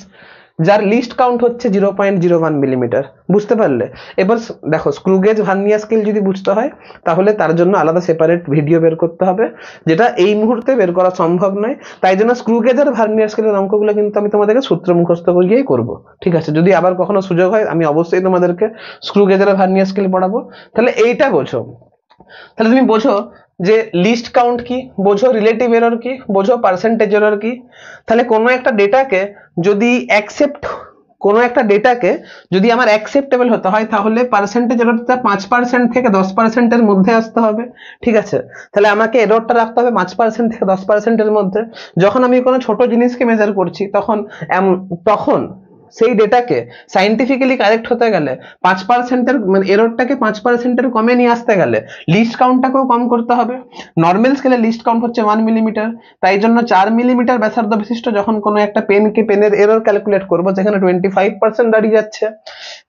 যার লিস্ট কাউন্ট হচ্ছে 0.01 মিলিমিটার। বুঝতে পারলে? এবার দেখো, স্ক্রু গেজ ভার্নিয়ার স্কেল যদি বুঝতে হয় তাহলে তার জন্য আলাদা সেপারেট ভিডিও বের করতে হবে, যেটা এই মুহূর্তে বের করা সম্ভব নয়। তাই জন্য স্ক্রু গেজ আর ভার্নিয়ার স্কেলের অঙ্কগুলো কিন্তু আমি তোমাদেরকে সূত্র মুখস্থ করিয়েই করবো। ঠিক আছে? যদি আবার কখনো সুযোগ হয় আমি অবশ্যই তোমাদেরকে স্ক্রু গেজ আর ভার্নিয়ার স্কেল পড়াবো। তাহলে এইটা বোঝো। তাহলে তুমি বোঝো যে লিস্ট কাউন্ট কি, বোঝো রিলেটিভ এরর কি, বোঝো পার্সেন্টেজ এরর কি। তাহলে কোনো একটা ডেটাকে যদি যদি আমার অ্যাকসেপ্টেবল হতে হয় তাহলে পার্সেন্টেজ এররটা 5% থেকে 10%-এর মধ্যে আসতে হবে। ঠিক আছে? তাহলে আমাকে এররটা রাখতে হবে 5% থেকে 10%-এর মধ্যে। যখন আমি কোনো ছোট জিনিসকে মেজার করছি তখন সেই ডেটাকে সাইন্টিফিক্যালি কারেক্ট হতে গেলে 5%-এর মানে এররটাকে 5%-এর কমে নিয়ে আসতে গেলে লিস্ট কাউন্টটাকেও কম করতে হবে। নর্মাল স্কেলে লিস্ট কাউন্ট হচ্ছে 1 মিলিমিটার। তাই জন্য 4 মিলিমিটার ব্যাসার্ধ বিশিষ্ট যখন কোনো একটা পেনের এরর ক্যালকুলেট করবো যেখানে 25% দাঁড়িয়ে যাচ্ছে,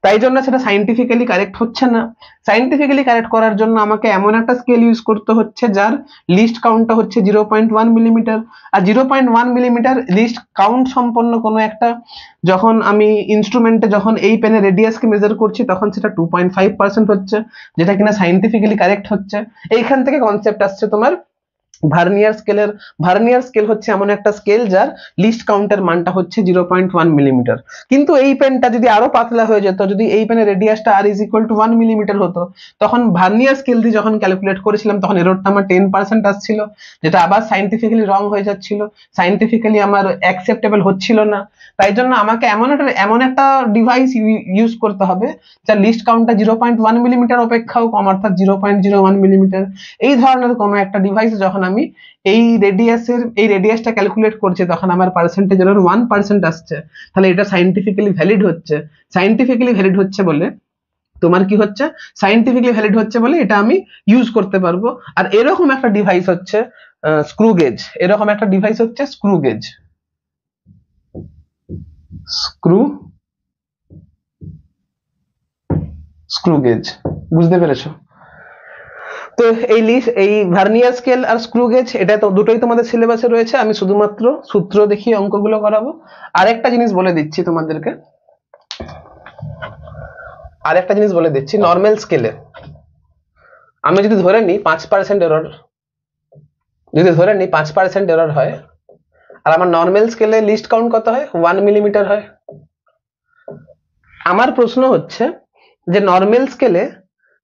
তাই জন্য সেটা সাইন্টিফিক্যালি কারেক্ট হচ্ছে না। সাইন্টিফিক্যালি কারেক্ট করার জন্য আমাকে এমন একটা স্কেল ইউজ করতে হচ্ছে যার লিস্ট কাউন্টটা হচ্ছে 0.1 মিলিমিটার। আর 0.1 মিলিমিটার লিস্ট কাউন্ট সম্পন্ন কোনো একটা যখন আমি ইনস্ট্রুমেন্টে যখন এই পেনের রেডিয়াসকে মেজার করছি তখন সেটা 2.5% হচ্ছে, যেটা কিনা সাইন্টিফিক্যালি কারেক্ট হচ্ছে। এইখান থেকে কনসেপ্ট আসছে তোমার ভার্নিয়ার স্কেল হচ্ছে এমন একটা স্কেল যার লিস্ট কাউন্টের মানটা হচ্ছে 0.1 মিলিমিটার। কিন্তু এই পেনটা যদি আরো পাতলা হয়ে যেত, যদি এই পেনের রেডিয়াসটা আর ইজ ইকুয়াল টু 1 মিলিমিটার হতো, তখন ভার্নিয়ার স্কেল দিয়ে যখন ক্যালকুলেট করেছিলাম তখন এররটা আমার 10% আসছিল, যেটা আবার সাইন্টিফিক্যালি রং হয়ে যাচ্ছিল, সাইন্টিফিক্যালি আমার অ্যাকসেপ্টেবল হচ্ছিল না। তাই জন্য আমাকে এমন একটা ডিভাইস ইউজ করতে হবে যার লিস্ট কাউন্টটা 0.1 মিলিমিটার অপেক্ষাও কম, অর্থাৎ 0.01 মিলিমিটার। এই ধরনের কোনো একটা ডিভাইস যখন আমি এই রেডিয়াসটা ক্যালকুলেট করছি তখন আমার পার্সেন্টেজ এরর 1% আসছে, তাহলে এটা সাইন্টিফিক্যালি ভ্যালিড হচ্ছে। সাইন্টিফিক্যালি ভ্যালিড হচ্ছে বলে তোমার কি হচ্ছে, সাইন্টিফিক্যালি ভ্যালিড হচ্ছে বলে এটা আমি ইউজ করতে পারবো। আর এরকম একটা ডিভাইস হচ্ছে স্ক্রু গেজ। এরকম একটা ডিভাইস হচ্ছে স্ক্রু গেজ। স্ক্রু গেজ বুঝতে পেরেছো? তো এই ভার্নিয়ার স্কেল আর স্ক্রু গেজ এটা তো দুটোই তোমাদের সিলেবাসে রয়েছে। আমি শুধুমাত্র সূত্র দেখিয়ে অঙ্কগুলো করাবো। আরেকটা জিনিস বলে দিচ্ছি তোমাদেরকে, নর্মাল স্কেলে আমি যদি ধরে নিই 5% এরর, হয় আর আমার নর্মাল স্কেলে লিস্ট কাউন্ট কত হয়, 1 মিলিমিটার হয়। আমার প্রশ্ন হচ্ছে যে নর্মাল স্কেলে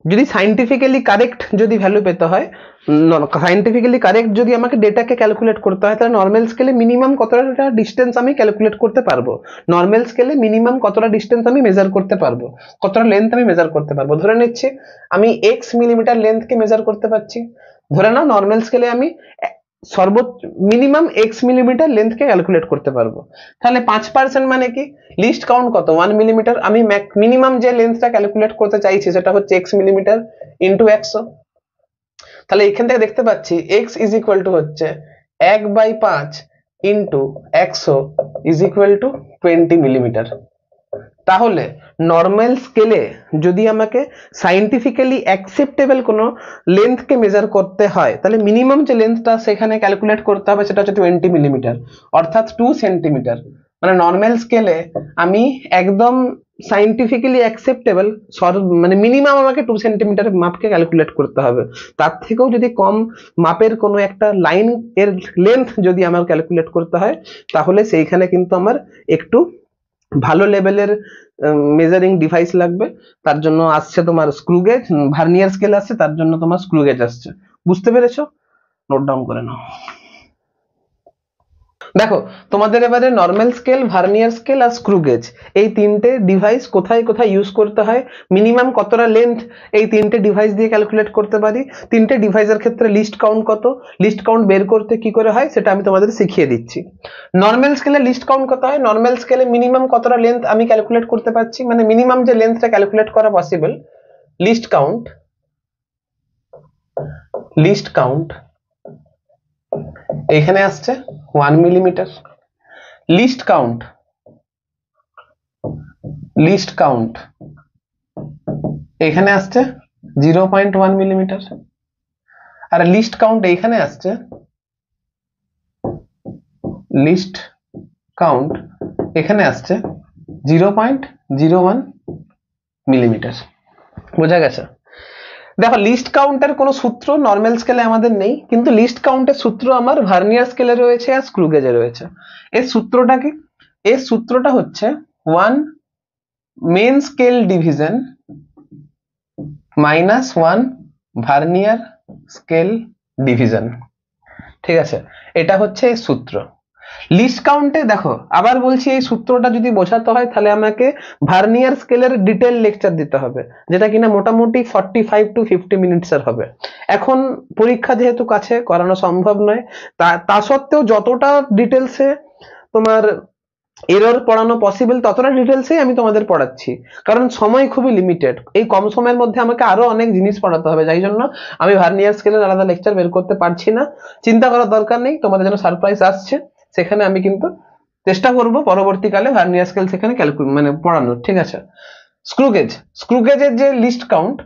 যদি সাইন্টিফিক্যালি কারেক্ট যদি ভ্যালু পেতে হয়, সাইন্টিফিক্যালি কারেক্ট যদি আমাকে ডেটাকে ক্যালকুলেট করতে হয়, তাহলে নর্মাল স্কেলে মিনিমাম কতটা ডিস্টেন্স আমি ক্যালকুলেট করতে পারবো, নর্মাল স্কেলে মিনিমাম কতটা ডিস্টেন্স আমি মেজার করতে পারবো, কতটা লেন্থ আমি মেজার করতে পারবো। ধরে নিচ্ছি আমি এক্স মিলিমিটার লেন্থকে মেজার করতে পারছি। ধরে নাও নর্মাল স্কেলে আমি সর্বোচ্চ মিনিমাম এক্স মিলিমিটার লেন্থকে ক্যালকুলেট করতে পারবো। তাহলে 5% মানে কি, লিস্ট কাউন্ট কত 1 মিলিমিটার, আমি মিনিমাম যে লেন্থটা ক্যালকুলেট করতে চাইছি সেটা হচ্ছে এক্স মিলিমিটার ইন্টু 100। তাহলে এখান থেকে দেখতে পাচ্ছি এক্স ইজ ইকুয়াল টু হচ্ছে 1/5 into 100 is equal two 20 millimetre. তাহলে নর্মাল স্কেলে যদি আমাকে সাইন্টিফিক্যালি অ্যাকসেপ্টেবল কোনো লেন্থকে মেজার করতে হয় তাহলে মিনিমাম যে লেন্থটা সেখানে ক্যালকুলেট করতে হবে সেটা হচ্ছে 20 মিলিমিটার, অর্থাৎ 2 সেন্টিমিটার। মানে নর্মাল স্কেলে আমি একদম সাইন্টিফিক্যালি অ্যাকসেপ্টেবল মানে মিনিমাম আমাকে 2 সেন্টিমিটার মাপকে ক্যালকুলেট করতে হবে। তার থেকেও যদি কম মাপের কোনো একটা লাইন এর লেন্থ যদি আমার ক্যালকুলেট করতে হয় তাহলে সেইখানে কিন্তু আমার একটু ভালো লেভেলের মেজারিং ডিভাইস লাগবে। তার জন্য আসছে তোমার স্ক্রু গেজ, ভার্নিয়ার স্কেল আসছে তার জন্য তোমার স্ক্রু গেজ আসছে। বুঝতে পেরেছো? নোট ডাউন করে নাও। দেখো তোমাদের এবারে নর্মাল স্কেল, ভার্নিয়ার স্কেল আর স্ক্রু গেজ এই তিনটে ডিভাইস কোথায় কোথায় ইউজ করতে হয়, মিনিমাম কতটা লেন্থ এই তিনটে ডিভাইস দিয়ে ক্যালকুলেট করতে পারি, তিনটে ডিভাইসের ক্ষেত্রে লিস্ট কাউন্ট কত, লিস্ট কাউন্ট বের করতে কি করে হয় সেটা আমি তোমাদের শিখিয়ে দিচ্ছি। নর্মাল স্কেলে লিস্ট কাউন্ট কত হয়, নর্মাল স্কেলে মিনিমাম কতটা লেন্থ আমি ক্যালকুলেট করতে পারছি, মানে মিনিমাম যে লেন্থটা ক্যালকুলেট করা পসিবল, লিস্ট কাউন্ট এখানে আসছে 1 মিলিমিটার। লিস্ট কাউন্ট এখানে আসছে 0.1 মিলিমিটার। আর লিস্ট কাউন্ট এখানে আসছে লিস্ট কাউন্ট এখানে আসছে 0.01 মিলিমিটার। বোঝা গেছে? দেখো লিস্ট কাউন্টের কোনো সূত্র নর্মাল স্কেলে আমাদের নেই, কিন্তু লিস্ট কাউন্টের সূত্র আমার ভার্নিয়ার স্কেলে রয়েছে আর স্ক্রু গেজে রয়েছে। এর সূত্রটা কি? এর সূত্রটা হচ্ছে 1 main scale division minus 1 vernier scale division. ঠিক আছে, এটা হচ্ছে এই সূত্র। লিস্ট কাউন্টে দেখো আবার বলছি, এই সূত্রটা যদি বোঝাতে হয় তাহলে আমাকে ভার্নিয়ার স্কেলের ডিটেল লেকচার দিতে হবে, যেটা কিনা মোটামুটি 45 to 50 মিনিটসের হবে। এখন পরীক্ষা যেহেতু কাছে, করানো সম্ভব নয়, তা সত্ত্বেও যতটা ডিটেলসে তোমার এরর পড়ানো পসিবল ততটা ডিটেলসেই আমি তোমাদের পড়াচ্ছি, কারণ সময় খুবই লিমিটেড। এই কম সময়ের মধ্যে আমাকে আরো অনেক জিনিস পড়াতে হবে, যাই জন্য আমি ভার্নিয়ার স্কেলের আলাদা লেকচার বের করতে পারছি না। চিন্তা করার দরকার নেই, তোমাদের জন্য সারপ্রাইজ আসছে, সেখানে আমি কিন্তু চেষ্টা করব পরবর্তীকালে ভার্নিয়ার স্কেল সেখানে মানে পড়ানোর। ঠিক আছে, স্ক্রু গেজের যে লিস্ট কাউন্ট,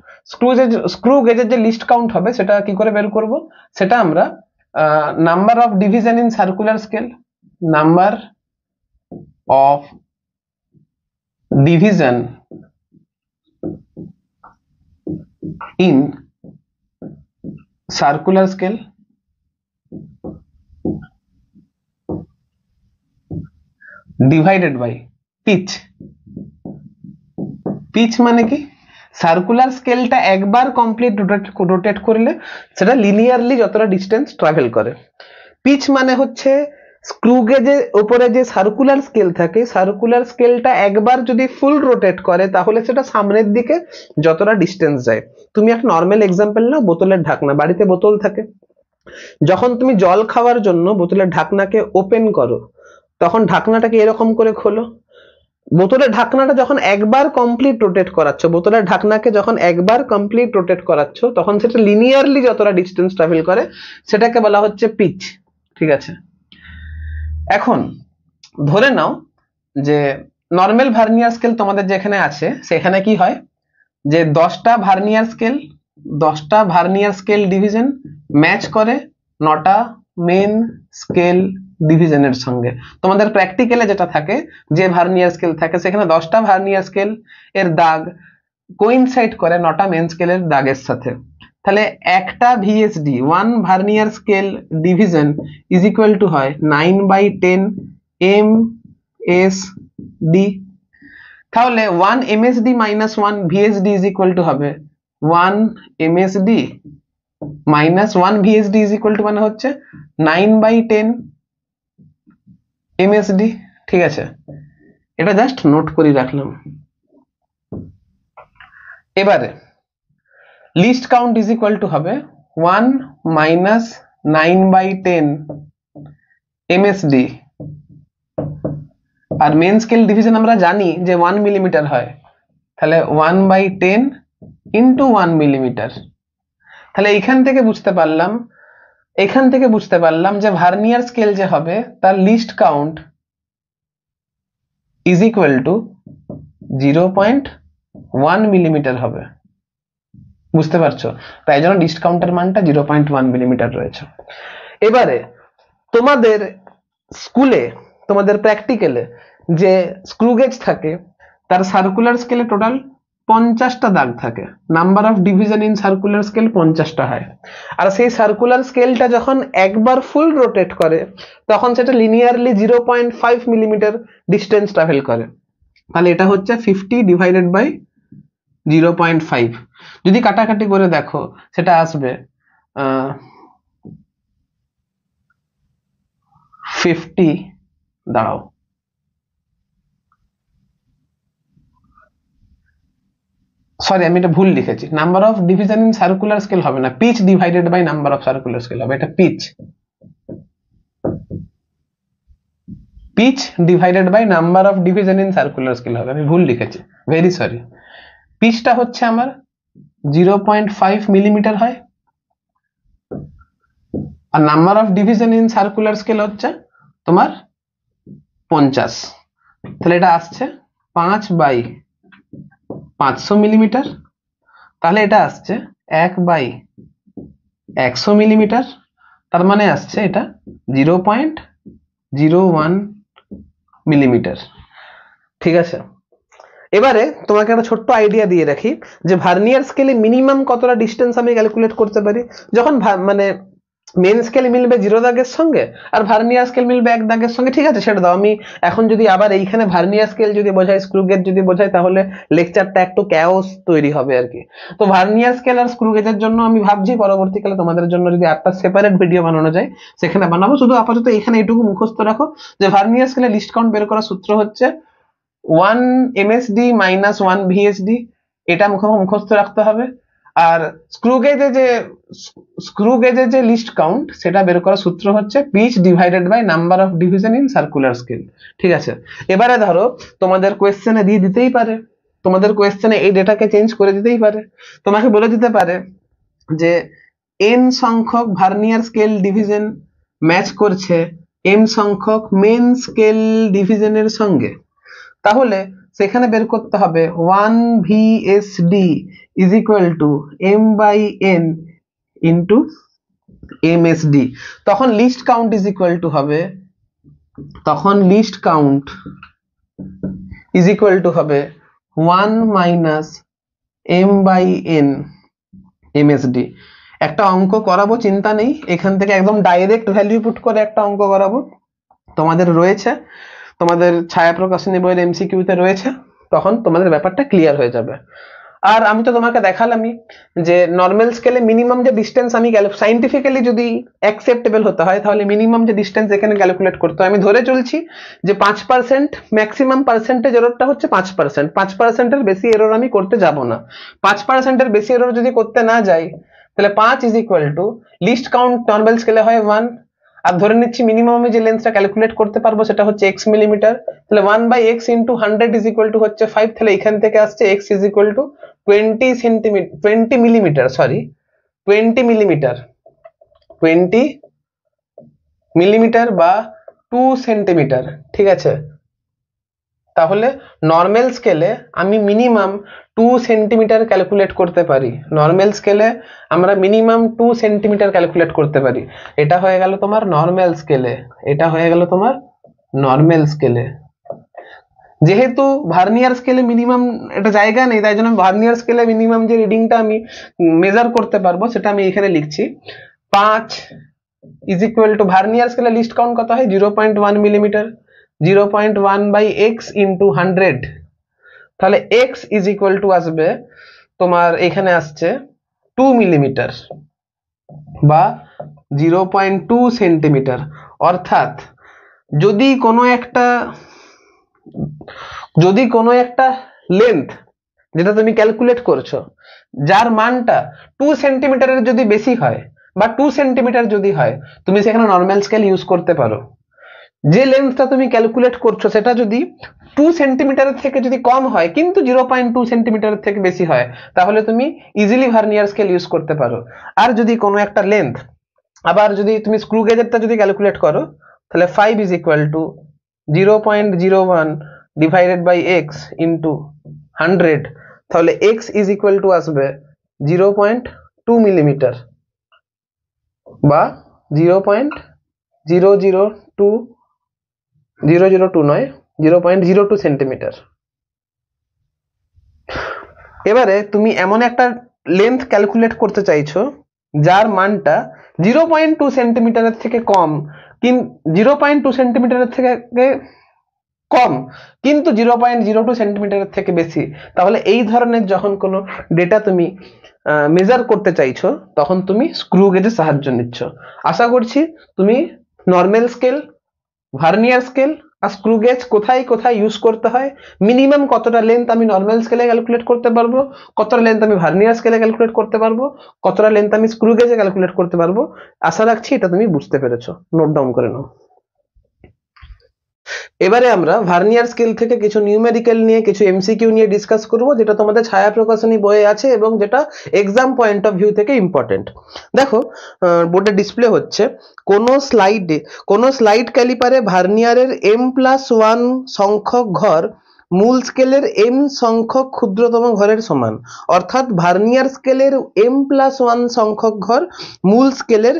স্ক্রু গেজের যে লিস্ট কাউন্ট হবে সেটা কি করে বের করব? সেটা আমরা number of division in circular scale, number of division in circular scale divided by pitch। pitch মানে কি? সার্কুলার স্কেলটা একবার কমপ্লিট রোটেট করলে সেটা লিনিয়ারলি যতটা ডিস্টেন্স ট্রাভেল করে। পিচ মানে হচ্ছে স্ক্রু গেজের উপরে যে সার্কুলার স্কেল থাকে, সার্কুলার স্কেলটা একবার যদি ফুল রোটেট করে তাহলে সেটা সামনের দিকে যতটা ডিস্টেন্স যায়। তুমি একটা নর্মাল এক্সাম্পল নাও, বোতলের ঢাকনা। বাড়িতে বোতল থাকে, যখন তুমি জল খাওয়ার জন্য বোতলের ঢাকনাকে ওপেন করো তখন ঢাকনাটাকে এরকম করে খোলো। বোতলের ঢাকনাটা যখন একবার কমপ্লিট রোটেট করাচ্ছ, বোতলের ঢাকনাকে যখন একবার কমপ্লিট রোটেট করাচ্ছ তখন সেটা লিনিয়ারলি যতটা ডিস্টেন্স ট্রাভেল করে সেটাকে বলা হচ্ছে পিচ। ঠিক আছে, এখন ধরে নাও যে নর্মাল ভার্নিয়ার স্কেল তোমাদের যেখানে আছে সেখানে কি হয় যে 10টা ভার্নিয়ার স্কেল ডিভিশন ম্যাচ করে 9টা মেন স্কেল ডিভিশনের সঙ্গে। তোমাদের প্র্যাকটিক্যালে যেটা থাকে, যে ভার্নিয়ার স্কেল থাকে সেখানে 10টা ভার্নিয়ার স্কেল এর দাগ কোইনসাইড করে 9টা মেন স্কেলের দাগের সাথে। তাহলে একটা VSD 1 vernier scale division is equal to হয় 9/10 এমএসডি। তাহলে 1 MSD minus 1 VSD is equal to হবে 1 MSD minus 1 VSD is equal two মানে হচ্ছে 9/10 এমএসডি। ঠিক আছে, এটা জাস্ট নোট করে রাখলাম। এবারে list count is equal to হবে 1 মাইনাস 9/10 এমএসডি, আর মেন স্কেল ডিভিশন আমরা জানি যে 1 মিলিমিটার হয়, তাহলে 1/10 ইন্টু 1 মিলিমিটার। তাহলে এখান থেকে বুঝতে পারলাম যে ভার্নিয়ার স্কেল যে হবে তার list count is equal to 0.1 millimetre হবে। বুঝতে পারছো? তাই জন্য লিস্ট কাউন্টের মানটা 0.1 মিলিমিটার রয়েছে। এবারে তোমাদের স্কুলে, তোমাদের প্র্যাকটিক্যালে যে স্ক্রু গেজ থাকে তার সার্কুলার স্কেলে টোটাল 50টা দাগ থাকে। Number of division in circular scale 50টা হয়। আর সেই সার্কুলার স্কেলটা যখন একবার ফুল রোটেট করে তখন সেটা লিনিয়ারলি 0.5 মিলিমিটার ডিস্টেন্স ট্রাভেল করে। তাহলে এটা হচ্ছে 50 ডিভাইডেড বাই 0.5। যদি কাটাকাটি করে দেখো সেটা আসবে 50, দাঁড়াও, সরি আমি এটা ভুল লিখেছি, number of division in circular scale হবে না, pitch divided by number of circular scale হবে। এটা pitch divided by number of division in circular scale হবে, আমি ভুল লিখেছি, ভেরি সরি। পিচটা হচ্ছে আমার 0.5 মিলিমিটার হয়, আর number of division in circular scale হচ্ছে তোমার 50। তাহলে এটা আসছে 5/500 মিলিমিটার। তাহলে এটা আসছে 1/100 মিলিমিটার। তার মানে আসছে এটা 0.1 0.01 মিলিমিটার। ঠিক আছে, এবারে তোমাকে একটা ছোট্ট আইডিয়া দিয়ে রাখি যে ভার্নিয়ার স্কেলে মিনিমাম কতটা ডিস্টেন্স আমি ক্যালকুলেট করতে পারি। যখন মানে মেন স্কেল মিলবে 0 দাগের সঙ্গে আর ভার্নিয়ার স্কেল মিলবে 1 দাগের সঙ্গে, ঠিক আছে সেটা দাও। আমি এখন যদি আবার এইখানে ভার্নিয়ার স্কেল যদি বোঝাই, স্ক্রু গেজ যদি বোঝাই, তাহলে লেকচারটা একটু ক্যাওস তৈরি হবে আর কি। তো ভার্নিয়ার স্কেল আর স্ক্রু গেজের জন্য আমি ভাবছি পরবর্তীকালে তোমাদের জন্য যদি একটা সেপারেট ভিডিও বানানো যায় সেখানে বানাবো। শুধু আপাতত এখানে এইটুকু মুখস্থ রাখো যে ভার্নিয়ার স্কেলে লিস্ট কাউন্ট বের করার সূত্র হচ্ছে 1 MSD মাইনাস 1 VSD, এটা মুখস্থ রাখতে হবে। আর স্ক্রু গেজে যে লিস্ট কাউন্ট সেটা বের করার সূত্র হচ্ছে pitch divided by number of division in circular scale. ঠিক আছে, এবারে ধরো তোমাদের কোয়েশ্চেনে দিয়ে দিতেই পারে, তোমাদের কোয়েশ্চেনে এই ডেটাকে চেঞ্জ করে দিতেই পারে, তোমাকে বলে দিতে পারে যে n সংখ্যক ভার্নিয়ার স্কেল ডিভিশন ম্যাচ করছে m সংখ্যক মেন স্কেল ডিভিশনের সঙ্গে। তাহলে সেখানে বের করতে হবে 1 VSD is equal to m by n into MSD। তখন list count is equal to হবে, তখন list count is equal to হবে 1 minus m by n MSD। একটা অঙ্ক করাবো, চিন্তা নেই, এখান থেকে একদম ডাইরেক্ট ভ্যালু পুট করে একটা অঙ্ক করাবো, তোমাদের রয়েছে, তোমাদের ছায়া প্রকাশনী বইয়ের এমসিকিউতে রয়েছে, তখন তোমাদের ব্যাপারটা ক্লিয়ার হয়ে যাবে। আর আমি তো তোমাকে দেখালামই যে নর্মাল স্কেলে মিনিমাম যে ডিস্টেন্স আমি সাইন্টিফিক্যালি যদি অ্যাকসেপ্টেবল হতে হয় তাহলে মিনিমাম যে ডিস্টেন্স এখানে ক্যালকুলেট করতে হয়। আমি ধরে চলছি যে 5% ম্যাক্সিমাম পার্সেন্টেজ এররটা হচ্ছে 5%, 5%-এর বেশি এরর আমি করতে যাব না। 5%-এর বেশি এরর যদি করতে না যাই তাহলে 5 is equal two list count normal স্কেলে হয় 1, আর ধরে নিচ্ছি মিনিমাম আমি যে লেন্থটা ক্যালকুলেট করতে পারবো সেটা হচ্ছে x মিলিমিটার, তাহলে 1/x into 100 is equal to হচ্ছে 5, তাহলে এখান থেকে আসছে x is equal two 20 millimetre, sorry 20 millimetre বা 2 সেন্টিমিটার। ঠিক আছে, তাহলে নর্মাল স্কেলে আমি মিনিমাম 2 সেন্টিমিটার ক্যালকুলেট করতে পারি, নর্মাল স্কেলে আমরা মিনিমাম 2 সেন্টিমিটার ক্যালকুলেট করতে পারি। এটা হয়ে গেল তোমার নর্মাল স্কেলে, এটা হয়ে গেল তোমার নর্মাল স্কেলে। যেহেতু ভার্নিয়ার স্কেলে মিনিমাম এটা জায়গা নেই, তাই জন্য ভার্নিয়ার স্কেলে মিনিমাম যে রিডিংটা আমি মেজার করতে পারবো সেটা আমি এখানে লিখছি। 5 ইজ ইকুয়াল টু ভার্নিয়ার স্কেলে লিস্ট কাউন্ট কত হয় 0.1 মিলিমিটার, 0.1 বাই x ইন্টু 100, তাহলে x ইজ ইকুয়াল টু আসবে তোমার এখানে আসছে 2 মিলিমিটার বা 0.2 সেন্টিমিটার। অর্থাৎ যদি কোনো একটা লেন্থ যেটা তুমি ক্যালকুলেট করছো যার মানটা 2 সেন্টিমিটারের যদি বেশি হয় বা 2 সেন্টিমিটার যদি হয়, তুমি সেখানে নর্মাল স্কেল ইউজ করতে পারো। যে লেন্থটা তুমি ক্যালকুলেট করছো সেটা যদি 2 সেন্টিমিটারের থেকে যদি কম হয় কিন্তু 0.2 সেন্টিমিটারের থেকে বেশি হয় তাহলে তুমি ইজিলি ভার্নিয়ার স্কেল ইউজ করতে পারো। আর যদি কোনো একটা লেন্থ, আবার যদি তুমি স্ক্রু গেজেরটা যদি ক্যালকুলেট করো তাহলে 5 is equal to 0.01 divided by x into 100, তাহলে x ইজ ইকুয়াল টু আসবে 0.2 মিলিমিটার বা 0.002 সেন্টিমিটার। এবারে তুমি এমন একটা লেন্থ ক্যালকুলেট করতে চাইছো যার মানটা 0.2 সেন্টিমিটারের থেকে কম, 0.2 সেন্টিমিটারের থেকে কম কিন্তু 0.02 সেন্টিমিটারের থেকে বেশি। তাহলে এই ধরনের যখন কোনো ডেটা তুমি মেজার করতে চাইছো তখন তুমি স্ক্রু গেজের সাহায্য নিচ্ছ। আশা করছি তুমি নর্মাল স্কেল, ভার্নিয়ার স্কেল আর স্ক্রু গেজ কোথায় কোথায় ইউজ করতে হয়, মিনিমাম কতটা লেন্থ আমি নর্মাল স্কেলে ক্যালকুলেট করতে পারবো, কতটা লেন্থ আমি ভার্নিয়ার স্কেলে ক্যালকুলেট করতে পারবো, কতটা লেন্থ আমি স্ক্রু গেজে ক্যালকুলেট করতে পারবো। আশা রাখছি এটা তুমি বুঝতে পেরেছো, নোট ডাউন করে নাও। এবারে আমরা ভার্নিয়ার স্কেল থেকে কিছু নিউমেরিক্যাল নিয়ে, কিছু এমসিকিউ নিয়ে ডিসকাস করব, যেটা তোমাদের ছায়া প্রকাশনী বইয়ে আছে এবং যেটা এক্সাম পয়েন্ট অফ ভিউ থেকে ইম্পর্টেন্ট। দেখো বোর্ডে ডিসপ্লে হচ্ছে কোন স্লাইড ক্যালিপারে ভার্নিয়ারের m+1 সংখ্যক ঘর মূল স্কেলের m সংখ্যক ক্ষুদ্রতম ঘরের সমান। অর্থাৎ ভার্নিয়ার স্কেলের m+1 সংখ্যক ঘর মূল স্কেলের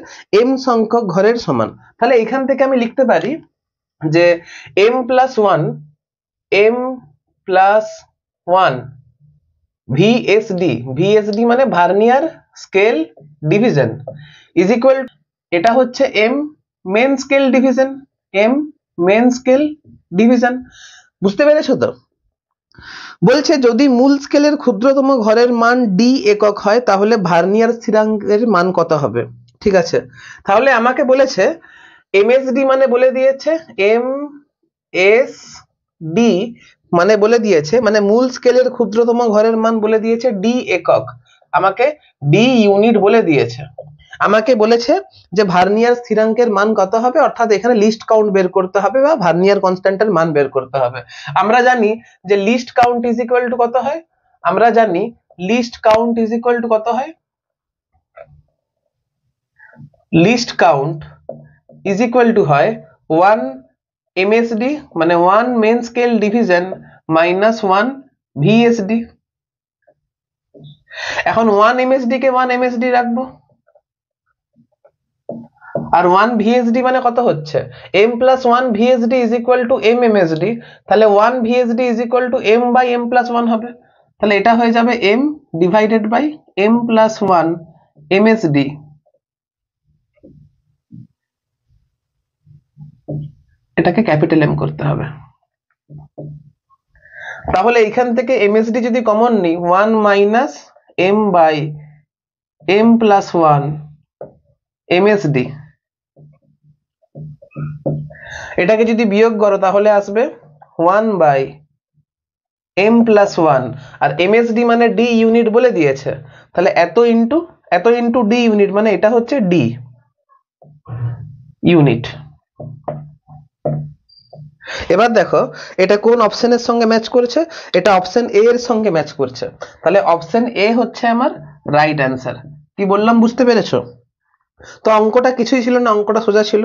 m সংখ্যক ঘরের সমান। তাহলে এখান থেকে আমি লিখতে পারি যে m+1 VSD মানে vernier scale division is equal, এটা হচ্ছে m মেন স্কেল ডিভিশন, বুঝতে পেরেছো তো? বলছে যদি মূল স্কেলের ক্ষুদ্রতম ঘরের মান d একক হয় তাহলে ভার্নিয়ার স্থিরাঙ্কের মান কত হবে? ঠিক আছে, তাহলে আমাকে বলেছে MSD মানে বলে দিয়েছে, MSD মানে বলে দিয়েছে, মানে মূল স্কেলের ক্ষুদ্রতম ঘরের মান বলে দিয়েছে d একক, আমাকে d ইউনিট বলে দিয়েছে। আমাকে বলেছে যে ভার্নিয়ার স্থিরাঙ্কের মান কত হবে, অর্থাৎ এখানে লিস্ট কাউন্ট বের করতে হবে বা ভার্নিয়ার কনস্ট্যান্টের মান বের করতে হবে। আমরা জানি যে least count is equal to কত হয়, আমরা জানি least count is equal to কত হয়, least count is equal to হয় 1 MSD মানে 1 main scale division minus 1 VSD। এখন 1 MSD কে 1 MSD রাখবো, আর 1 VSD মানে কত হচ্ছে, m+1 VSD is equal to m MSD, তাহলে 1 VSD is equal to m by m+1 হবে, তাহলে এটা হয়ে যাবে m divided by m+1 MSD। এটাকে ক্যাপিটাল M করতে হবে। তাহলে এখান থেকে MSD যদি কমন নিই 1 minus m by m+1 MSD, এটাকে যদি বিয়োগ করো তাহলে আসবে 1 বাই m+1, আর MSD মানে d ইউনিট বলে দিয়েছে, তাহলে এত ইন্টু d ইউনিট, মানে এটা হচ্ছে d ইউনিট। এবার দেখো এটা কোন অপশনের সঙ্গে ম্যাচ করছে, এটা অপশন এ এর সঙ্গে ম্যাচ করছে, তাহলে অপশন এ হচ্ছে আমার রাইট অ্যান্সার। কি বললাম বুঝতে পেরেছো? তো অঙ্কটা কিছুই ছিল না, অঙ্কটা সোজা ছিল।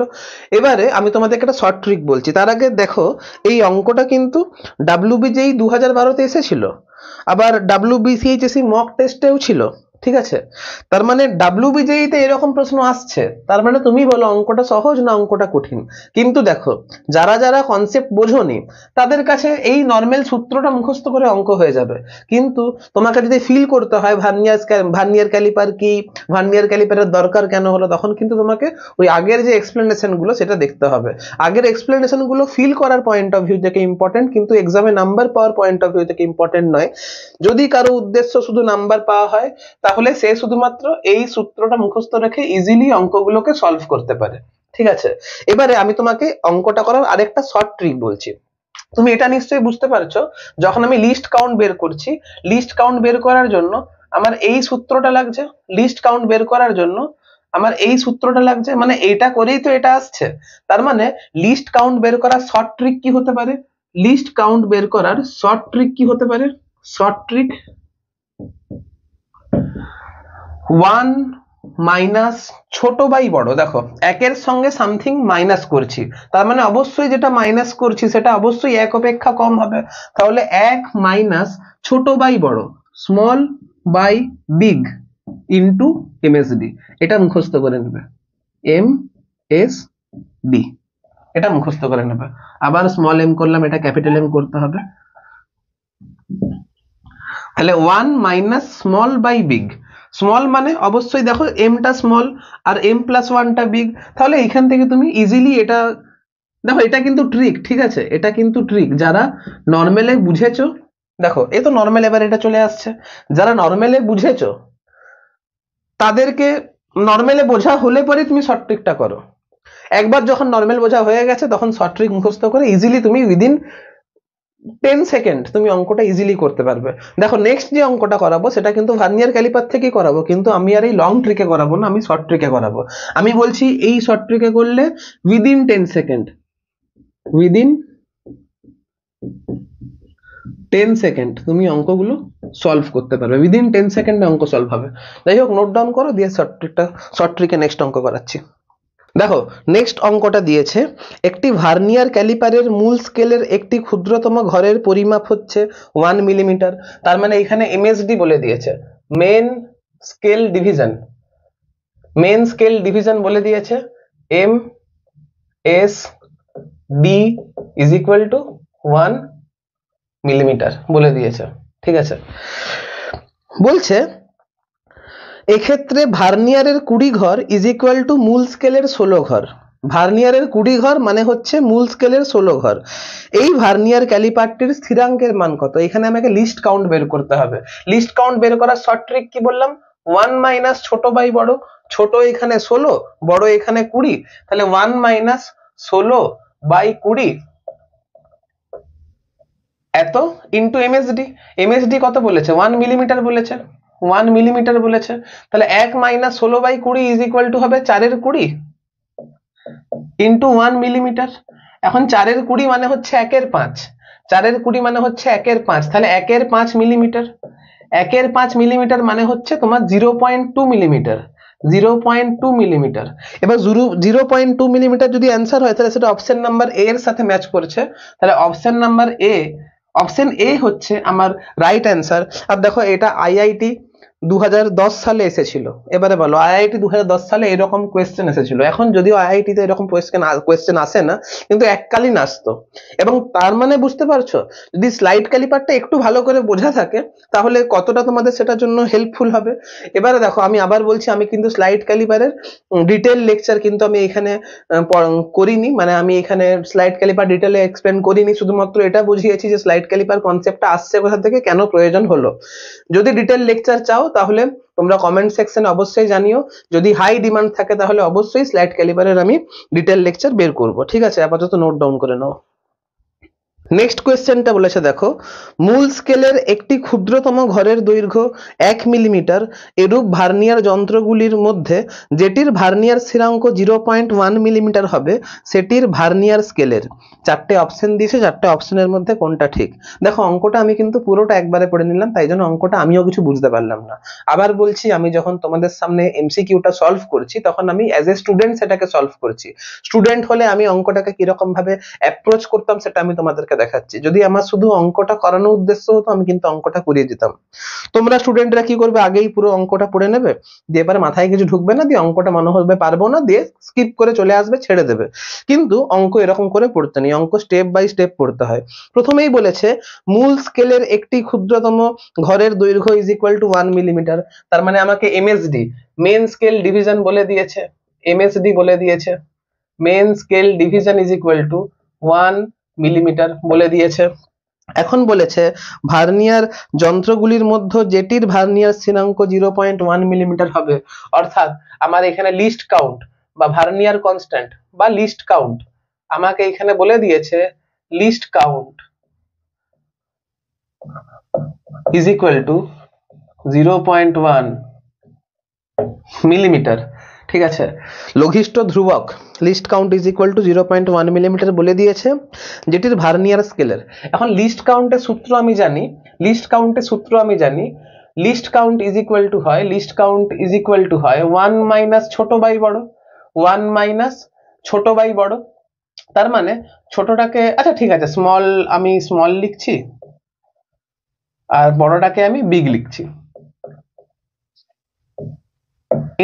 এবারে আমি তোমাদেরকে একটা শর্ট ট্রিক বলছি, তার আগে দেখো এই অঙ্কটা কিন্তু WBJEE 2012-তে এসেছিল, আবার WBCHSC মক টেস্টেও ছিল, ঠিক আছে? তার মানে WBJEE-তে এরকম প্রশ্ন আসছে, তার মানে তুমি বলো অঙ্কটা সহজ না অঙ্কটা কঠিন। কিন্তু দেখো যারা যারা কনসেপ্ট বোঝোনি তাদের কাছে এই নর্মাল সূত্রটা মুখস্থ করে অঙ্ক হয়ে যাবে, কিন্তু তোমাকে যদি ফিল করতে হয় ভার্নিয়ার ক্যালিপার কি, ভার্নিয়ার ক্যালিপারের দরকার কেন হলো, তখন কিন্তু তোমাকে ওই আগের যে এক্সপ্লেনেশন গুলো সেটা দেখতে হবে। আগের এক্সপ্লেনেশন গুলো ফিল করার পয়েন্ট অফ ভিউ থেকে ইম্পর্টেন্ট, কিন্তু এক্সামে number power point of view থেকে ইম্পর্টেন্ট নয়। যদি কারো উদ্দেশ্য শুধু নাম্বার পাওয়া হয় তাহলে সে শুধুমাত্র এই সূত্রটা মুখস্থ রেখে ইজিলি অঙ্কগুলোকে সলভ করতে পারে, ঠিক আছে? এবারে আমি তোমাকে অঙ্কটা করার আরেকটা শর্ট ট্রিক বলছি। তুমি এটা নিশ্চয়ই বুঝতে পারছো, যখন আমি লিস্ট কাউন্ট বের করছি, লিস্ট কাউন্ট বের করার জন্য আমার এই সূত্রটা লাগছে, লিস্ট কাউন্ট বের করার জন্য আমার এই সূত্রটা লাগছে, মানে এটা করেই তো এটা আসছে। তার মানে লিস্ট কাউন্ট বের করার শর্ট ট্রিক কি হতে পারে, লিস্ট কাউন্ট বের করার শর্ট ট্রিক কি হতে পারে, শর্ট ট্রিক 1 মাইনাস ছোট বাই বড়। দেখো একের সঙ্গে সামথিং মাইনাস করছি, তার মানে অবশ্যই যেটা মাইনাস করছি সেটা অবশ্যই এক অপেক্ষা কম হবে, তাহলে 1 মাইনাস ছোট বাই বড় small by big into MSD, এটা মুখস্থ করে নেবে, MSD এটা মুখস্থ করে নেবে। আবার স্মল m করলাম, এটা ক্যাপিটাল M করতে হবে, তাহলে 1 minus small by big, small মানে অবশ্যই দেখো এমটা স্মল আর m+1 টা বিগ, তাহলে এখান থেকে তুমি ইজিলি এটা দেখো, এটা কিন্তু ট্রিক, ঠিক আছে? এটা কিন্তু ট্রিক, যারা নর্মালে বুঝেছো, দেখো এ তো নর্মাল, এবার এটা চলে আসছে, যারা নর্মালে বুঝেছো তাদেরকে নর্মালে বোঝা হলে পরে তুমি শর্ট ট্রিকটা করো, একবার যখন নর্মাল বোঝা হয়ে গেছে তখন শর্ট ট্রিক মুখস্থ করে ইজিলি তুমি উইদিন 10 সেকেন্ড তুমি অঙ্কটা ইজিলি করতে পারবে। দেখো নেক্সট যে অঙ্কটা করাবো সেটা কিন্তু ভার্নিয়ার ক্যালিপার থেকেই করাবো, কিন্তু আমি আর এই লং ট্রিকে করাবো না, আমি শর্ট ট্রিকে করাবো। আমি বলছি এই শর্ট ট্রিকে করলে উইদিন 10 সেকেন্ড, উইদিন 10 সেকেন্ড তুমি অঙ্কগুলো সলভ করতে পারবে, উইদিন 10 সেকেন্ডে অঙ্ক সলভ হবে। যাই হোক নোট ডাউন করো, দিয়ে শর্ট ট্রিকে নেক্সট অঙ্ক করাচ্ছি। দেখো নেক্সট অঙ্কটা দিয়েছে, একটি ভার্নিয়ার ক্যালিপারের মূল স্কেলের একটি ক্ষুদ্রতম ঘরের পরিমাপ হচ্ছে 1 মিলিমিটার, তার মানে এখানে MSD বলে দিয়েছে, main scale division, main scale division বলে দিয়েছে MSD D is equal to 1 millimetre বলে দিয়েছে। ঠিক আছে, বলছে এক্ষেত্রে ভার্নিয়ারের 20 ঘর ইজ ইকুয়াল টু মূল স্কেলের 16 ঘর। ভার্নিয়ারের 20 ঘর মানে হচ্ছে মূল স্কেলের 16 ঘর। এই ভার্নিয়ার ক্যালিপারটির স্থিরাঙ্কের মান কত? এখানে আমাকে লিস্ট কাউন্ট বের করতে হবে। লিস্ট কাউন্ট বের করার শর্ট ট্রিক কি বললাম? 1 মাইনাস ছোট বাই বড়। ছোট এখানে 16, বড় এখানে 20, তাহলে 1 মাইনাস 16 বাই 20 এত ইন্টু এমএসডি। এমএসডি কত বলেছে? 1 মিলিমিটার বলেছে, 1 মিলিমিটার বলেছে। তাহলে 1 minus 16 by 20 is equal to হবে 4 এর 20 ইন্টু 1 মিলিমিটার। এখন 4 এর 20 মানে হচ্ছে 1 এর 5, 4 এর 20 মানে হচ্ছে 1 এর 5, তাহলে 1 এর 5 মিলিমিটার। 1 এর 5 মিলিমিটার মানে হচ্ছে তোমার 0.2 মিলিমিটার, 0.2 মিলিমিটার। এবার 0.2 মিলিমিটার যদি অ্যান্সার হয় তাহলে সেটা অপশন নাম্বার এ এর সাথে ম্যাচ করছে। তাহলে option number A, option A হচ্ছে আমার রাইট অ্যান্সার। আর দেখো এটা আইআইটি 2010 সালে এসেছিল। এবারে বলো আইআইটি 2010 সালে এরকম কোয়েশ্চেন এসেছিল। এখন যদিও আইআইটি তে এরকম কোয়েশ্চেন আসে না, কিন্তু এককালীন আসতো। এবং তার মানে বুঝতে পারছো, যদি স্লাইড ক্যালিপারটা একটু ভালো করে বোঝা থাকে তাহলে কতটা তোমাদের সেটার জন্য হেল্পফুল হবে। এবারে দেখো আমি আবার বলছি, আমি কিন্তু স্লাইড ক্যালিপারের ডিটেল লেকচার কিন্তু আমি এখানে করিনি। মানে আমি এখানে স্লাইড ক্যালিপার ডিটেলে এক্সপ্লেন করিনি, শুধুমাত্র এটা বুঝিয়েছি যে স্লাইড ক্যালিপার কনসেপ্টটা আসছে কোথা থেকে, কেন প্রয়োজন হলো। যদি ডিটেল লেকচার চাও তাহলে তোমরা কমেন্ট সেকশনে অবশ্যই জানিও। যদি হাই ডিমান্ড থাকে তাহলে অবশ্যই স্লাইড ক্যালিপারের আমি ডিটেল লেকচার বের করব। ঠিক আছে, আপাতত নোট ডাউন করে নাও। নেক্সট কোয়েশ্চেনটা বলেছে দেখো, মূল স্কেলের একটি ক্ষুদ্রতম ঘরের দৈর্ঘ্য 1 মিলিমিটার এরূপ ভার্নিয়ার যন্ত্রগুলির মধ্যে যেটির ভার্নিয়ার স্থিরাঙ্ক 0.1 মিলিমিটার হবে সেটির ভার্নিয়ার স্কেলের। 4টে অপশন দিয়েছে, 4টে অপশনের মধ্যে কোনটা ঠিক? দেখো অঙ্কটা আমি কিন্তু পুরোটা একবারে পড়ে নিলাম, তাই জন্য অঙ্কটা আমিও কিছু বুঝতে পারলাম না। আবার বলছি, আমি যখন তোমাদের সামনে এমসিকিউটা সলভ করছি তখন আমি অ্যাজ এ স্টুডেন্ট সেটাকে সলভ করছি। স্টুডেন্ট হলে আমি অঙ্কটাকে কিরকম ভাবে অ্যাপ্রোচ করতাম সেটা আমি তোমাদেরকে দেখাচ্ছি। যদি আমার শুধু অঙ্কটা করানোর উদ্দেশ্য হতো আমি কিন্তু অঙ্কটা করিয়ে দিতাম। তোমরা স্টুডেন্টরা কি করবে, আগেই পুরো অঙ্কটা পড়ে নেবে, দিয়ে এবারে মাথায় কিছু ঢুকবে না, দিয়ে অঙ্কটা মনে হবে পারবো না, দিয়ে স্কিপ করে চলে আসবে, ছেড়ে দেবে। কিন্তু অঙ্ক এরকম করে পড়তে নেই, অঙ্ক স্টেপ বাই স্টেপ পড়তে হয়। প্রথমেই বলেছে মূল স্কেলের একটি ক্ষুদ্রতম ঘরের দৈর্ঘ্য ইজ ইকুয়াল টু 1 মিলিমিটার। তার মানে আমাকে এমএসডি, মেন স্কেল ডিভিশন বলে দিয়েছে, এমএসডি বলে দিয়েছে। Main scale division is equal to 1 millimetre বলে দিয়েছে। এখন বলেছে ভার্নিয়ার যন্ত্রগুলির মধ্যে যেটির ভার্নিয়ার স্থিরাঙ্ক 0.1 মিলিমিটার হবে, অর্থাৎ আমার এখানে লিস্ট কাউন্ট বা ভার্নিয়ার কনস্ট্যান্ট বা লিস্ট কাউন্ট আমাকে এখানে বলে দিয়েছে list count is equal to 0.1 millimetre. ঠিক আছে, লঘিষ্ঠ ধ্রুবক list count is equal to 0.1 millimetre বলে দিয়েছে, যেটির ভার্নিয়ার স্কেলের। এখন লিস্ট কাউন্টের সূত্র আমি জানি, লিস্ট কাউন্টের সূত্র আমি জানি, least count is equal to হয়, least count is equal to হয় 1 মাইনাস ছোট বাই বড়, 1 মাইনাস ছোট বাই বড়। তার মানে ছোটটাকে, আচ্ছা ঠিক আছে, স্মল আমি স্মল লিখছি আর বড়টাকে আমি বিগ লিখছি,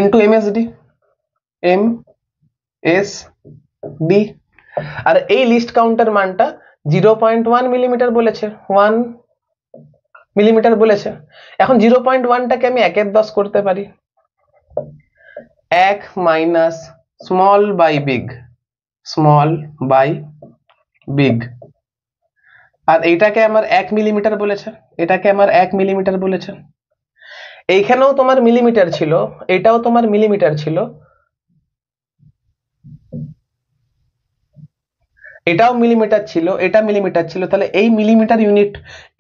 into MSD, M S D. আর এই লিস্ট কাউন্টের মানটা 0.1 মিলিমিটার বলেছে, 1 মিলিমিটার বলেছে। এখন 0.1টাকে আমি 1 এর 10 করতে পারি, 1 minus small by big, small by big. আর এইটাকে আমার 1 মিলিমিটার বলেছে, এটাকে আমার 1 মিলিমিটার বলেছে। এইখানেও তোমার মিলিমিটার ছিল, এটাও তোমার মিলিমিটার ছিল, এটাও মিলিমিটার ছিল, এটা মিলিমিটার ছিল। তাহলে এই মিলিমিটার ইউনিট,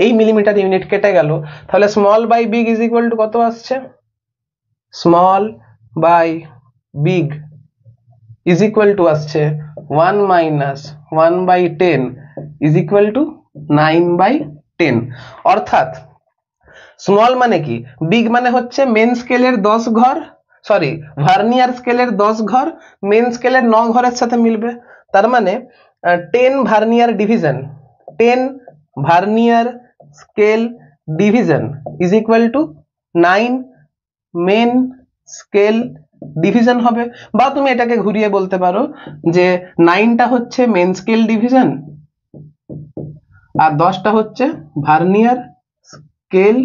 এই মিলিমিটার ইউনিট কেটে গেল। তাহলে small by big is equal to কত আসছে? Small by big is equal to আসছে 1 minus 1 by 10 is equal to 9 by 10। অর্থাৎ স্মল মানে কি, বিগ মানে হচ্ছে মেন স্কেলের 10 ঘর, সরি ভার্নিয়ার স্কেলের 10 ঘর মেন স্কেলের 9 ঘরের সাথে মিলবে। তার মানে 10 vernier division, 10 vernier scale division is equal to 9 main scale division হবে, বা তুমি এটাকে ঘুরিয়ে বলতে পারো যে 9টা হচ্ছে মেন স্কেল ডিভিশন আর 10টা হচ্ছে ভার্নিয়ার স্কেল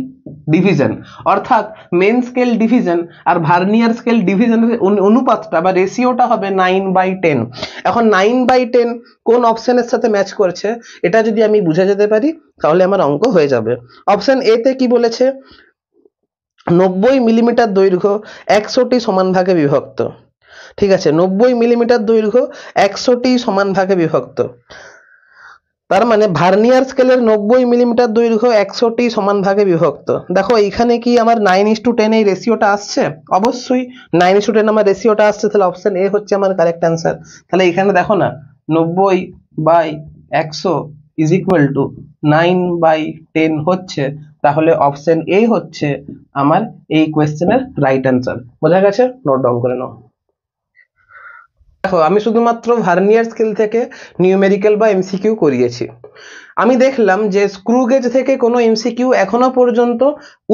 ডিভিশন। অর্থাৎ মেন স্কেল ডিভিশন আর ভার্নিয়ার স্কেল ডিভিশনের অনুপাতটা বা রেশিওটা হবে 9/10। এখন 9/10 কোন অপশনের সাথে ম্যাচ করছে এটা যদি আমি বুঝে যেতে পারি তাহলে আমার অঙ্ক হয়ে যাবে। অপশন এ তে কি বলেছে, 90 মিলিমিটার দৈর্ঘ্য 100টি সমান ভাগে বিভক্ত। ঠিক আছে, 90 মিলিমিটার দৈর্ঘ্য 100টি সমান ভাগে বিভক্ত, তার মানে ভার্নিয়ার স্কেলের 90 মিলিমিটার দৈর্ঘ্য 100টি সমান ভাগে বিভক্ত। দেখো এইখানে কি আমার 9:10 এই রেশিওটা আসছে? অবশ্যই 9:10 আমার রেশিওটা আসছে, তাহলে অপশন এ হচ্ছে আমার কারেক্ট অ্যান্সার। তাহলে এখানে দেখো না 90/100 ইজ ইকুয়াল টু 9/10 হচ্ছে, তাহলে অপশন এ হচ্ছে আমার এই কোয়েশ্চেনের রাইট অ্যান্সার। বোঝা গেছে? নোট ডাউন করে নাও। দেখো আমি শুধুমাত্র ভার্নিয়ার স্কেল থেকে নিউমেরিক্যাল বা এমসিকিউ করিয়েছি। আমি দেখলাম যে স্ক্রু গেজ থেকে কোনো এমসিকিউ এখনো পর্যন্ত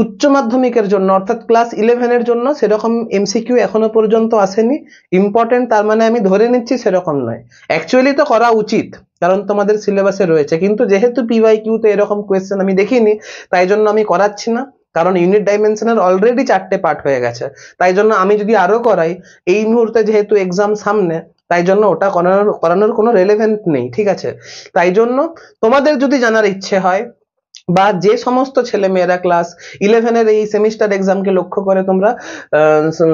উচ্চ মাধ্যমিকের জন্য অর্থাৎ ক্লাস 11-এর জন্য সেরকম এমসিকিউ এখনো পর্যন্ত আসেনি। ইম্পর্টেন্ট তার মানে আমি ধরে নিচ্ছি সেরকম নয়, অ্যাকচুয়ালি তো করা উচিত কারণ তোমাদের সিলেবাসে রয়েছে, কিন্তু যেহেতু পিওয়াইকিউ তে এরকম কোয়েশ্চেন আমি দেখিনি তাই জন্য আমি করাচ্ছি না, কারণ ইউনিট ডাইমেনশনের অলরেডি 4টে পার্ট হয়ে গেছে। তাই জন্য আমি যদি আরো করাই এই মুহূর্তে যেহেতু এক্সাম সামনে, তাই জন্য ওটা করানোর কোনো রেলেভেন্ট নেই। ঠিক আছে, তাই জন্য তোমাদের যদি জানার ইচ্ছে হয় বা যে সমস্ত ছেলে মেয়েরা ক্লাস 11-এর এই সেমিস্টার এক্সামকে লক্ষ্য করে তোমরা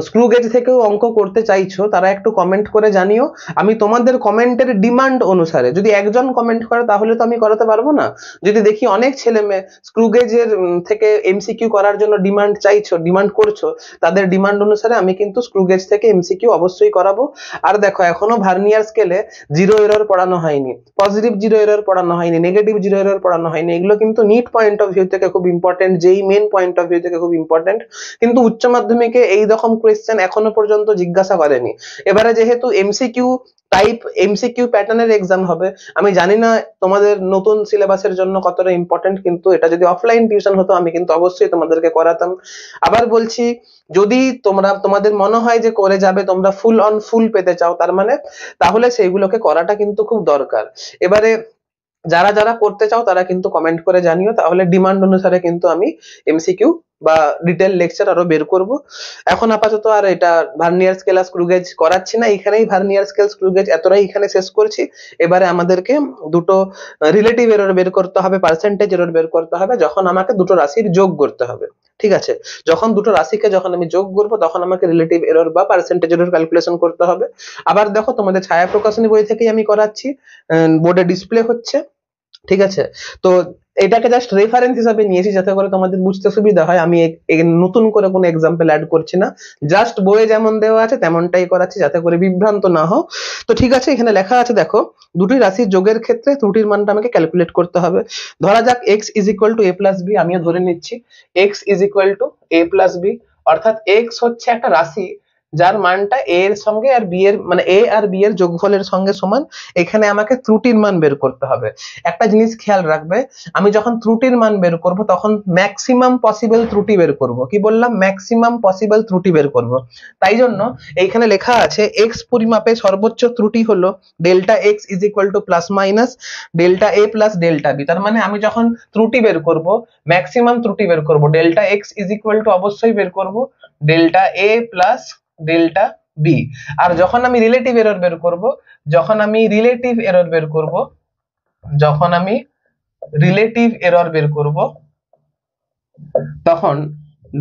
স্ক্রু গেজ থেকেও অঙ্ক করতে চাইছো, তারা একটু কমেন্ট করে জানিও। আমি তোমাদের কমেন্টের ডিমান্ড অনুসারে, যদি একজন কমেন্ট করে তাহলে তো আমি করাতে পারবো না, যদি দেখি অনেক ছেলে মেয়ে স্ক্রু গেজের থেকে এমসিকিউ করার জন্য ডিমান্ড করছো, তাদের ডিমান্ড অনুসারে আমি কিন্তু স্ক্রু গেজ থেকে এমসিকিউ অবশ্যই করাবো। আর দেখো এখনো ভার্নিয়ার স্কেলে জিরো এরর পড়ানো হয়নি, পজিটিভ জিরো এরর পড়ানো হয়নি, নেগেটিভ জিরো এরর পড়ানো হয়নি, এগুলো কিন্তু নিট পয়েন্ট অফ ভিউ থেকে খুব ইম্পর্টেন্ট, যেই মেন পয়েন্ট অফ ভিউ থেকে খুব ইম্পর্টেন্ট, কিন্তু উচ্চ মাধ্যমিকে এই রকম কোয়েশ্চেন এখনো পর্যন্ত জিজ্ঞাসা করেনি। এবারে যেহেতু এমসিকিউ প্যাটার্নের এক্সাম হবে, আমি জানি না তোমাদের নতুন সিলেবাসের জন্য কতটা ইম্পর্টেন্ট, কিন্তু এটা যদি অফলাইন টিউশন হতো আমি কিন্তু অবশ্যই তোমাদেরকে করাতাম। আবার বলছি, যদি তোমাদের মনে হয় যে করে যাবে, তোমরা ফুল অন ফুল পেতে চাও, তার মানে তাহলে সেইগুলোকে করাটা কিন্তু খুব দরকার। এবারে যারা যারা করতে চাও তারা কিন্তু কমেন্ট করে জানিও, তাহলে ডিমান্ড অনুসারে কিন্তু আমি এমসিকিউ বা ডিটেল লেকচার আরো বের করব। এখন আপাতত আর এটা ভার্নিয়ার স্কেল আর স্ক্রু গেজ করাচ্ছি না, এখানেই ভার্নিয়ার স্কেল স্ক্রু গেজ এতটাই এখানে শেষ করছি। এবারে আমাদেরকে দুটো রিলেটিভ এরর বের করতে হবে, পার্সেন্টেজ এরর বের করতে হবে, যখন আমাকে দুটো রাশির যোগ করতে হবে। ঠিক আছে, যখন দুটো রাশিকে যখন আমি যোগ করব তখন আমাকে রিলেটিভ এরর বা পার্সেন্টেজ এরর ক্যালকুলেশন করতে হবে। আবার দেখো তোমাদের ছায়া প্রকাশনী বই থেকেই আমি করাচ্ছি, বোর্ডে ডিসপ্লে হচ্ছে। ঠিক আছে, তো এটাকে জাস্ট রেফারেন্স হিসাবে নিয়েছি যাতে করে তোমাদের বুঝতে সুবিধা হয়। আমি নতুন করে কোনো এক্সাম্পল অ্যাড করছি না, জাস্ট বইয়ে যেমন দেওয়া আছে তেমনটাই করাচ্ছি যাতে করে বিভ্রান্ত না হও। তো ঠিক আছে, এখানে লেখা আছে দেখো, দুটি রাশির যোগের ক্ষেত্রে ত্রুটির মানটা আমাকে ক্যালকুলেট করতে হবে। ধরা যাক x is equal to a plus B, আমিও ধরে নিচ্ছি x is equal to a plus B, অর্থাৎ x হচ্ছে একটা রাশি যার মানটা a এর সঙ্গে আর b এর মানে a আর b এর যোগফলের সঙ্গে সমান। এখানে আমাকে ত্রুটির মান বের করতে হবে। একটা জিনিস খেয়াল রাখবে, আমি যখন ত্রুটির মান বের করব তখন ম্যাক্সিমাম পসিবল ত্রুটি বের করব। কি বললাম? ম্যাক্সিমাম পসিবল ত্রুটি বের করব। তাই জন্য এইখানে লেখা আছে x পরিমাপে সর্বোচ্চ ত্রুটি হলো delta x is equal to plus minus delta a plus delta b। তার মানে আমি যখন ত্রুটি বের করব, ম্যাক্সিমাম ত্রুটি বের করব, delta x is equal to অবশ্যই বের করব delta a plus delta B. আর যখন আমি রিলেটিভ এরর বের করব, যখন আমি রিলেটিভ এরর বের করব তখন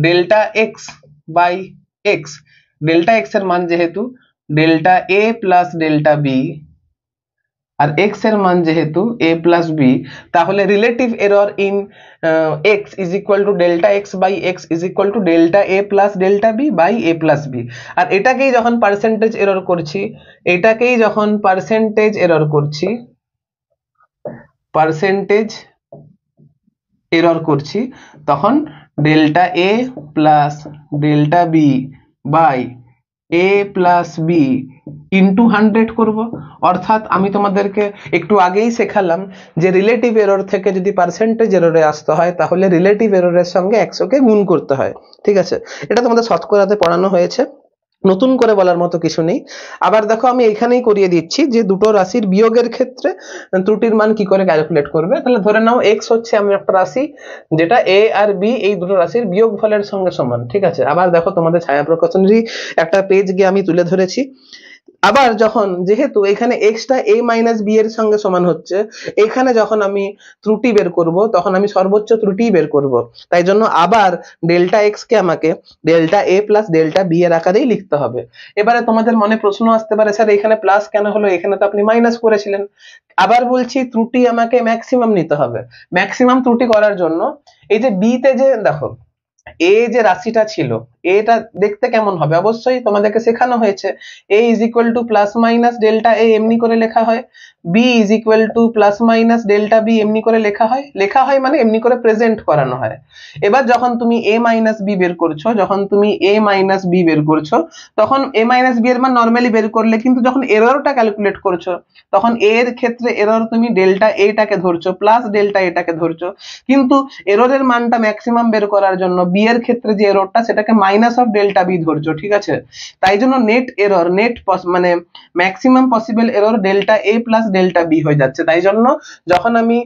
delta X by X, delta X এর মান যেহেতু delta A plus delta B আর এক্স এর মান যেহেতু a প্লাস বি, তাহলে relative error in x is equal to delta X by X is equal to delta A plus delta B by A plus B. আর এটাকেই যখন percentage error করছি, তখন delta A plus delta B by a plus B into 100 করব। অর্থাৎ আমি তোমাদেরকে একটু আগেই শেখালাম যে রিলেটিভ এরর থেকে যদি পার্সেন্টেজ এররে আসতে হয় তাহলে রিলেটিভ এররের সঙ্গে 100 কে গুণ করতে হয়। ঠিক আছে, এটা তোমাদের শতকরাতে পড়ানো হয়েছে। নতুন করে বলার মতো কিছু নেই। আবার দেখো আমি এখানেই করিয়ে দিচ্ছি যে দুটো রাশির বিয়োগের ক্ষেত্রে ত্রুটির মান কি করে ক্যালকুলেট করবে। তাহলে ধরে নাও এক্স হচ্ছে আমি একটা রাশি যেটা এ আর বি এই দুটো রাশির বিয়োগফলের সঙ্গে সমান, ঠিক আছে। আবার দেখো তোমাদের ছায়া প্রকাশনেরই একটা পেজ গিয়ে আমি তুলে ধরেছি। আবার যখন যেহেতু এখানে এক্স টা a মাইনাস বি এর সঙ্গে সমান হচ্ছে, এখানে যখন আমি ত্রুটি বের করব তখন আমি সর্বোচ্চ ত্রুটি বের করব। তাই জন্য আবার ডেল্টা এক্স কে আমাকে delta A plus delta B এর আকারেই লিখতে হবে। এবারে তোমাদের মনে প্রশ্ন আসতে পারে, স্যার এখানে প্লাস কেন হলো, এখানে তো আপনি মাইনাস করেছিলেন। আবার বলছি ত্রুটি আমাকে ম্যাক্সিমাম নিতে হবে। ম্যাক্সিমাম ত্রুটি করার জন্য এই যে বি তে যে দেখো এ যে রাশিটা ছিল এটা দেখতে কেমন হবে অবশ্যই তোমাদেরকে শেখানো হয়েছে a is equal to plus minus delta A এমনি করে লেখা হয়, b is equal to plus minus delta B এমনি করে লেখা হয় মানে এমনি করে প্রেজেন্ট করানো হয়। এবার যখন তুমি a মাইনাস বি বের করছো, যখন তুমি a মাইনাস বি বের করছো তখন a মাইনাস বি এর মান নরমালি বের করলে, কিন্তু যখন এররটা ক্যালকুলেট করছো তখন a এর ক্ষেত্রে এরর তুমি ডেল্টা a টাকে ধরছো প্লাস ডেল্টা a টাকে ধরছো, কিন্তু এররের মানটা ম্যাক্সিমাম বের করার জন্য বি এর ক্ষেত্রে যে এররটা সেটাকে মাইনাস অফ ডেল্টা বি ধরছো, ঠিক আছে। তাই জন্য নেট এরর মানে maximum possible error delta A plus delta B হয়ে যাচ্ছে। তাই জন্য যখন আমি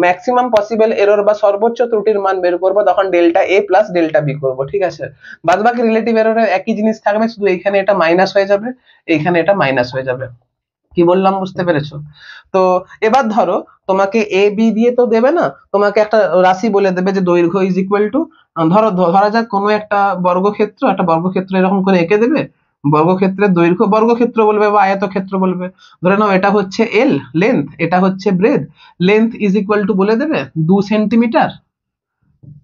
ম্যাক্সিমাম পসিবল এরর বা সর্বোচ্চ ত্রুটির মান বের করব তখন delta A plus delta B করব, ঠিক আছে। বাদবাকি রিলেটিভ এররের একই জিনিস থাকবে, শুধু এখানে এটা মাইনাস হয়ে যাবে, এখানে এটা মাইনাস হয়ে যাবে। কি বললাম বুঝতে পেরেছো? তো এবার ধরো তোমাকে এ বি দিয়ে তো দেবে না, তোমাকে একটা রাশি বলে দেবে যে দৈর্ঘ্য ইজ ইকুয়াল টু, ধরা যাক কোনো একটা বর্গক্ষেত্র এরকম করে এঁকে দেবে। বর্গক্ষেত্রের দৈর্ঘ্য বর্গক্ষেত্র বলবে বা আয়তক্ষেত্র বলবে, ধরে নাও এটা হচ্ছে এল লেন্থ, এটা হচ্ছে breadth. Length is equal to বলে দেবে 2 centimetre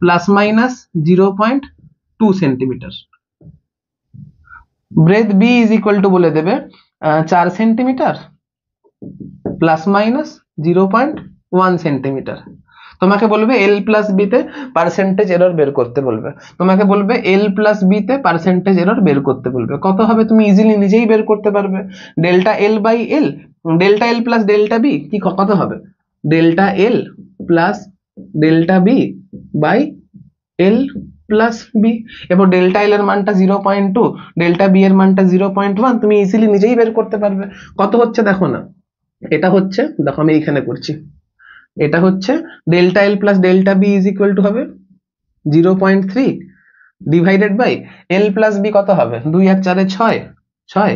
plus minus 0.2 centimetre. Breadth B is equal to বলে দেবে 4 সেন্টিমিটার প্লাস মাইনাস 0.1 সেন্টিমিটার। তোমাকে বলবে এল প্লাস বি তে পার্সেন্টেজ এরর বের করতে বলবে, তোমাকে বলবে এল প্লাস বি তে পার্সেন্টেজ এরর বের করতে বলবে। কত হবে তুমি ইজিলি নিজেই বের করতে পারবে। Delta L by L, delta L plus delta B কি কত হবে, delta L plus delta B by L plus B. এবার ডেল্টা এল এর মানটা 0.2, ডেল্টা বি এর মানটা 0.1, তুমি ইজিলি নিজেই বের করতে পারবে। কত হচ্ছে দেখো না, এটা হচ্ছে দেখো আমি এইখানে করছি, এটা হচ্ছে delta L plus delta B is equal to হবে 0.3 divided by L plus B কত হবে 2 আর 4 6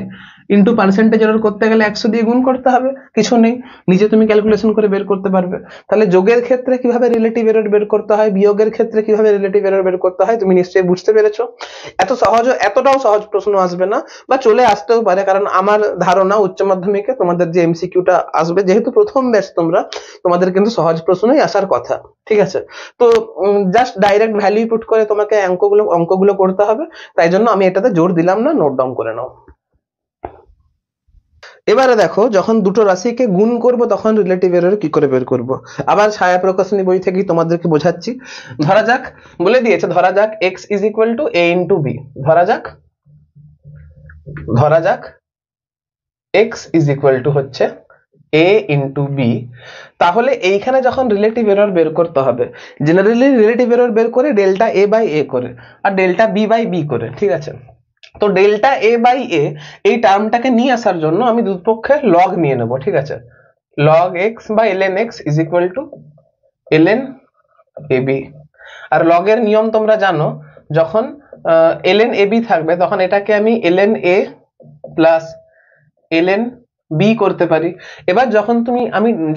ইন্টু পার্সেন্টেজ এরর করতে গেলে 100 দিয়ে গুণ করতে হবে, কিছু নেই, নিজে তুমি ক্যালকুলেশন করে বের করতে পারবে। তাহলে যোগের ক্ষেত্রে কিভাবে রিলেটিভ এরর বের করতে হয়, বিয়োগের ক্ষেত্রে কিভাবে রিলেটিভ এরর বের করতে হয় তুমি নিশ্চয়ই বুঝতে পেরেছো। এতটাও সহজ প্রশ্ন আসবে না, বা চলে আসতেও পারে, কারণ আমার ধারণা উচ্চ মাধ্যমিকে তোমাদের যে এমসিকিউটা আসবে, যেহেতু প্রথম ব্যাচ তোমরা, তোমাদের কিন্তু সহজ প্রশ্নই আসার কথা, ঠিক আছে। তো জাস্ট ডাইরেক্ট ভ্যালু পুট করে তোমাকে অঙ্কগুলো করতে হবে, তাই জন্য আমি এটাতে জোর দিলাম না, নোট ডাউন করে নাও। এবারে দেখো যখন দুটো রাশিকে গুণ করব তখন রিলেটিভ এরর কি করে বের করব। আবার ছায়া প্রকাশনী বই থেকেই তোমাদেরকে বোঝাচ্ছি। ধরা যাক বলে দিয়েছে, ধরা যাক x is equal to a into B, ধরা যাক x ইজ ইকুয়াল টু হচ্ছে a ইন্টু বি। তাহলে এইখানে যখন রিলেটিভ এরর বের করতে হবে, জেনারেলি রিলেটিভ এরর বের করে ডেল্টা a বাই a করে আর ডেল্টা b বাই b করে, ঠিক আছে। তো ডেল্টা এ বাই এ এই টার্মটাকে নিয়ে আসার জন্য আমি দুপক্ষে লগ নিয়ে নেব, ঠিক আছে। Log X by ln x is equal to ln ab। আর লগ এর নিয়ম তোমরা জানো, যখন ln ab থাকবে তখন এটাকে আমি ln a plus ln b করতে পারি। এবার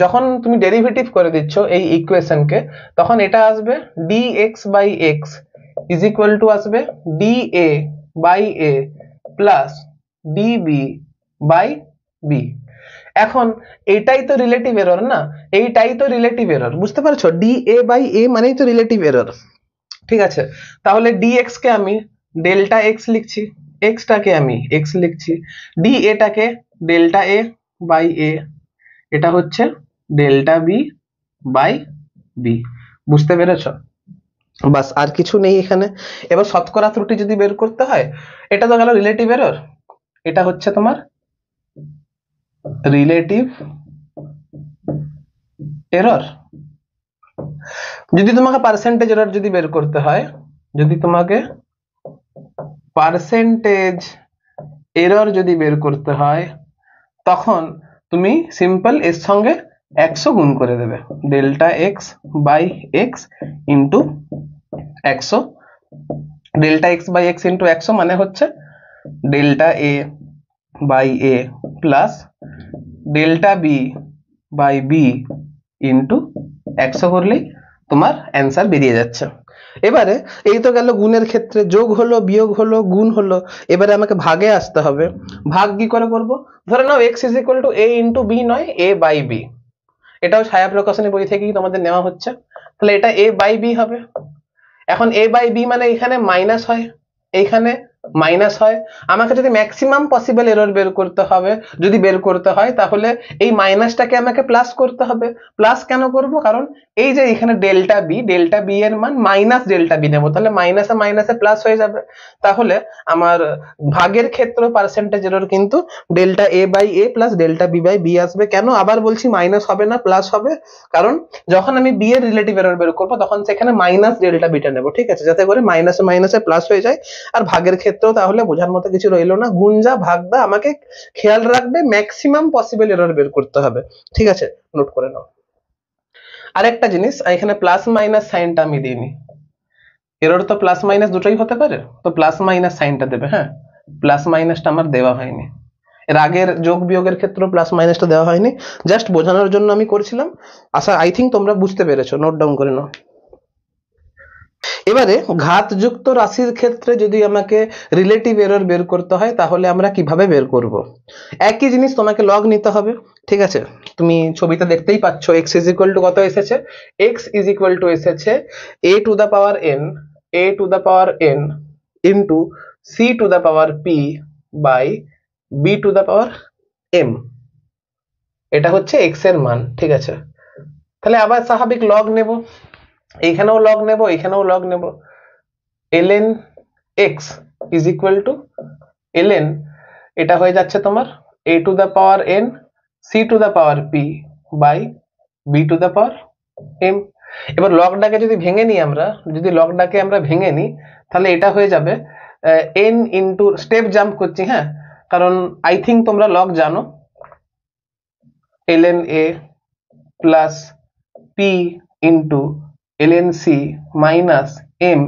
যখন তুমি ডেরিভেটিভ করে দিচ্ছ এই ইকুয়েশনকে, তখন এটা আসবে dx by x is equal to আসবে dA by a plus db by b। এখন এটাই তো রিলেটিভ এরর না, এইটাই তো রিলেটিভ এরর, বুঝতে পারছো, dA বাই a মানেই তো রিলেটিভ এরর, ঠিক আছে। তাহলে dx কে আমি ডেল্টা x লিখছি, x টাকে আমি x লিখছি, dA টাকে ডেল্টা a বাই a, এটা হচ্ছে ডেল্টা b বাই b। বুঝতে পেরেছো? বাস, আর কিছু নেই এখানে। এবার শতকরা ত্রুটি যদি বের করতে হয়, এটা তো গেল রিলেটিভ এরর, এটা হচ্ছে তোমার রিলেটিভ এরর। যদি তোমাকে পার্সেন্টেজ এরর যদি বের করতে হয়, যদি তোমাকে পার্সেন্টেজ এরর যদি বের করতে হয় তখন তুমি সিম্পল এর সঙ্গে 100 গুণ করে দেবে, delta X by X into 100। Delta X by X into 100 মানে হচ্ছে delta A by A plus delta B by B into 100 করলেই তোমার অ্যান্সার বেরিয়ে যাচ্ছে। এবারে এই তো গেল গুণের ক্ষেত্রে, যোগ হলো, বিয়োগ হলো, গুণ হলো, এবারে আমাকে ভাগে আসতে হবে। ভাগ কি করে করব? ধরে নাও X is equal to A into B নয়, এ বাই বি। এটাও ছায়া প্রকাশনী বই থেকেই তোমাদের নেওয়া হচ্ছে, তাহলে এটা এ বাই বি হবে। এখন এ বাই বি মানে এখানে মাইনাস হয়, এইখানে মাইনাস হয়। আমাকে যদি ম্যাক্সিমাম পসিবল এরর বের করতে হবে, যদি বের করতে হয়, তাহলে এই মাইনাসটাকে আমাকে প্লাস করতে হবে। প্লাস কেন করব? কারণ এই যে এখানে ডেল্টা বি এর মান মাইনাস ডেল্টা বি নেব, তাহলে মাইনাসে মাইনাসে প্লাস হয়ে যাবে। তাহলে আমার ভাগের ক্ষেত্রে পার্সেন্টেজ এরর কিন্তু delta A by A plus delta B by B আসবে। কেন আবার বলছি মাইনাস হবে না, প্লাস হবে? কারণ যখন আমি বি এর রিলেটিভ এরর বের করবো তখন সেখানে মাইনাস ডেল্টা বিটা নেব, ঠিক আছে, যাতে করে মাইনাসে মাইনাসে প্লাস হয়ে যায়। আর ভাগের ক্ষেত্রেও তাহলে বোঝার মতো কিছু রইলো না, গুণ যা ভাগ দা আমাকে খেয়াল রাখবে ম্যাক্সিমাম পসিবল এরর বের করতে হবে, ঠিক আছে, নোট করে নাও। আরেকটা জিনিস, এখানে প্লাস মাইনাস সাইনটা আমি দিইনি, এরর তো প্লাস মাইনাস দুটোই হতে পারে, তো প্লাস মাইনাস সাইনটা দেবে। হ্যাঁ, প্লাস মাইনাসটা আমার দেওয়া হয়নি, এর আগের যোগ বিয়োগের ক্ষেত্রে প্লাস মাইনাসটা দেওয়া হয়নি, জাস্ট বোঝানোর জন্য আমি করছিলাম। আশা আই থিঙ্ক তোমরা বুঝতে পেরেছো, নোট ডাউন করে নাও। এবারে ঘাতযুক্ত রাশির ক্ষেত্রে যদি আমাকে রিলেটিভ এরর বের করতে হয় তাহলে আমরা কিভাবে বের করব? একই জিনিস, তোমাকে লগ নিতে হবে, ঠিক আছে। তুমি ছবিটা দেখতেই পাচ্ছ, x ইজ ইকুয়াল টু কত এসেছে? x ইজ ইকুয়াল টু এসেছে a to the power n into c to the power p by b to the power m। এটা হচ্ছে x এর মান, ঠিক আছে। তাহলে আবার স্বাভাবিক লগ নেব, এইখানেও লগ নেব, এইখানেও লগ নেব। ln x is equal to ln, এটা হয়ে যাচ্ছে তোমার a to the power n c to the power p by b to the power m। এবার লগটাকে যদি ভেঙে নিই আমরা, ভেঙে নিই, তাহলে এটা হয়ে যাবে n ইন্টু, স্টেপ জাম্প করছি, হ্যাঁ, কারণ আই থিঙ্ক তোমরা লগ জানো, ln a plus p into ln c minus m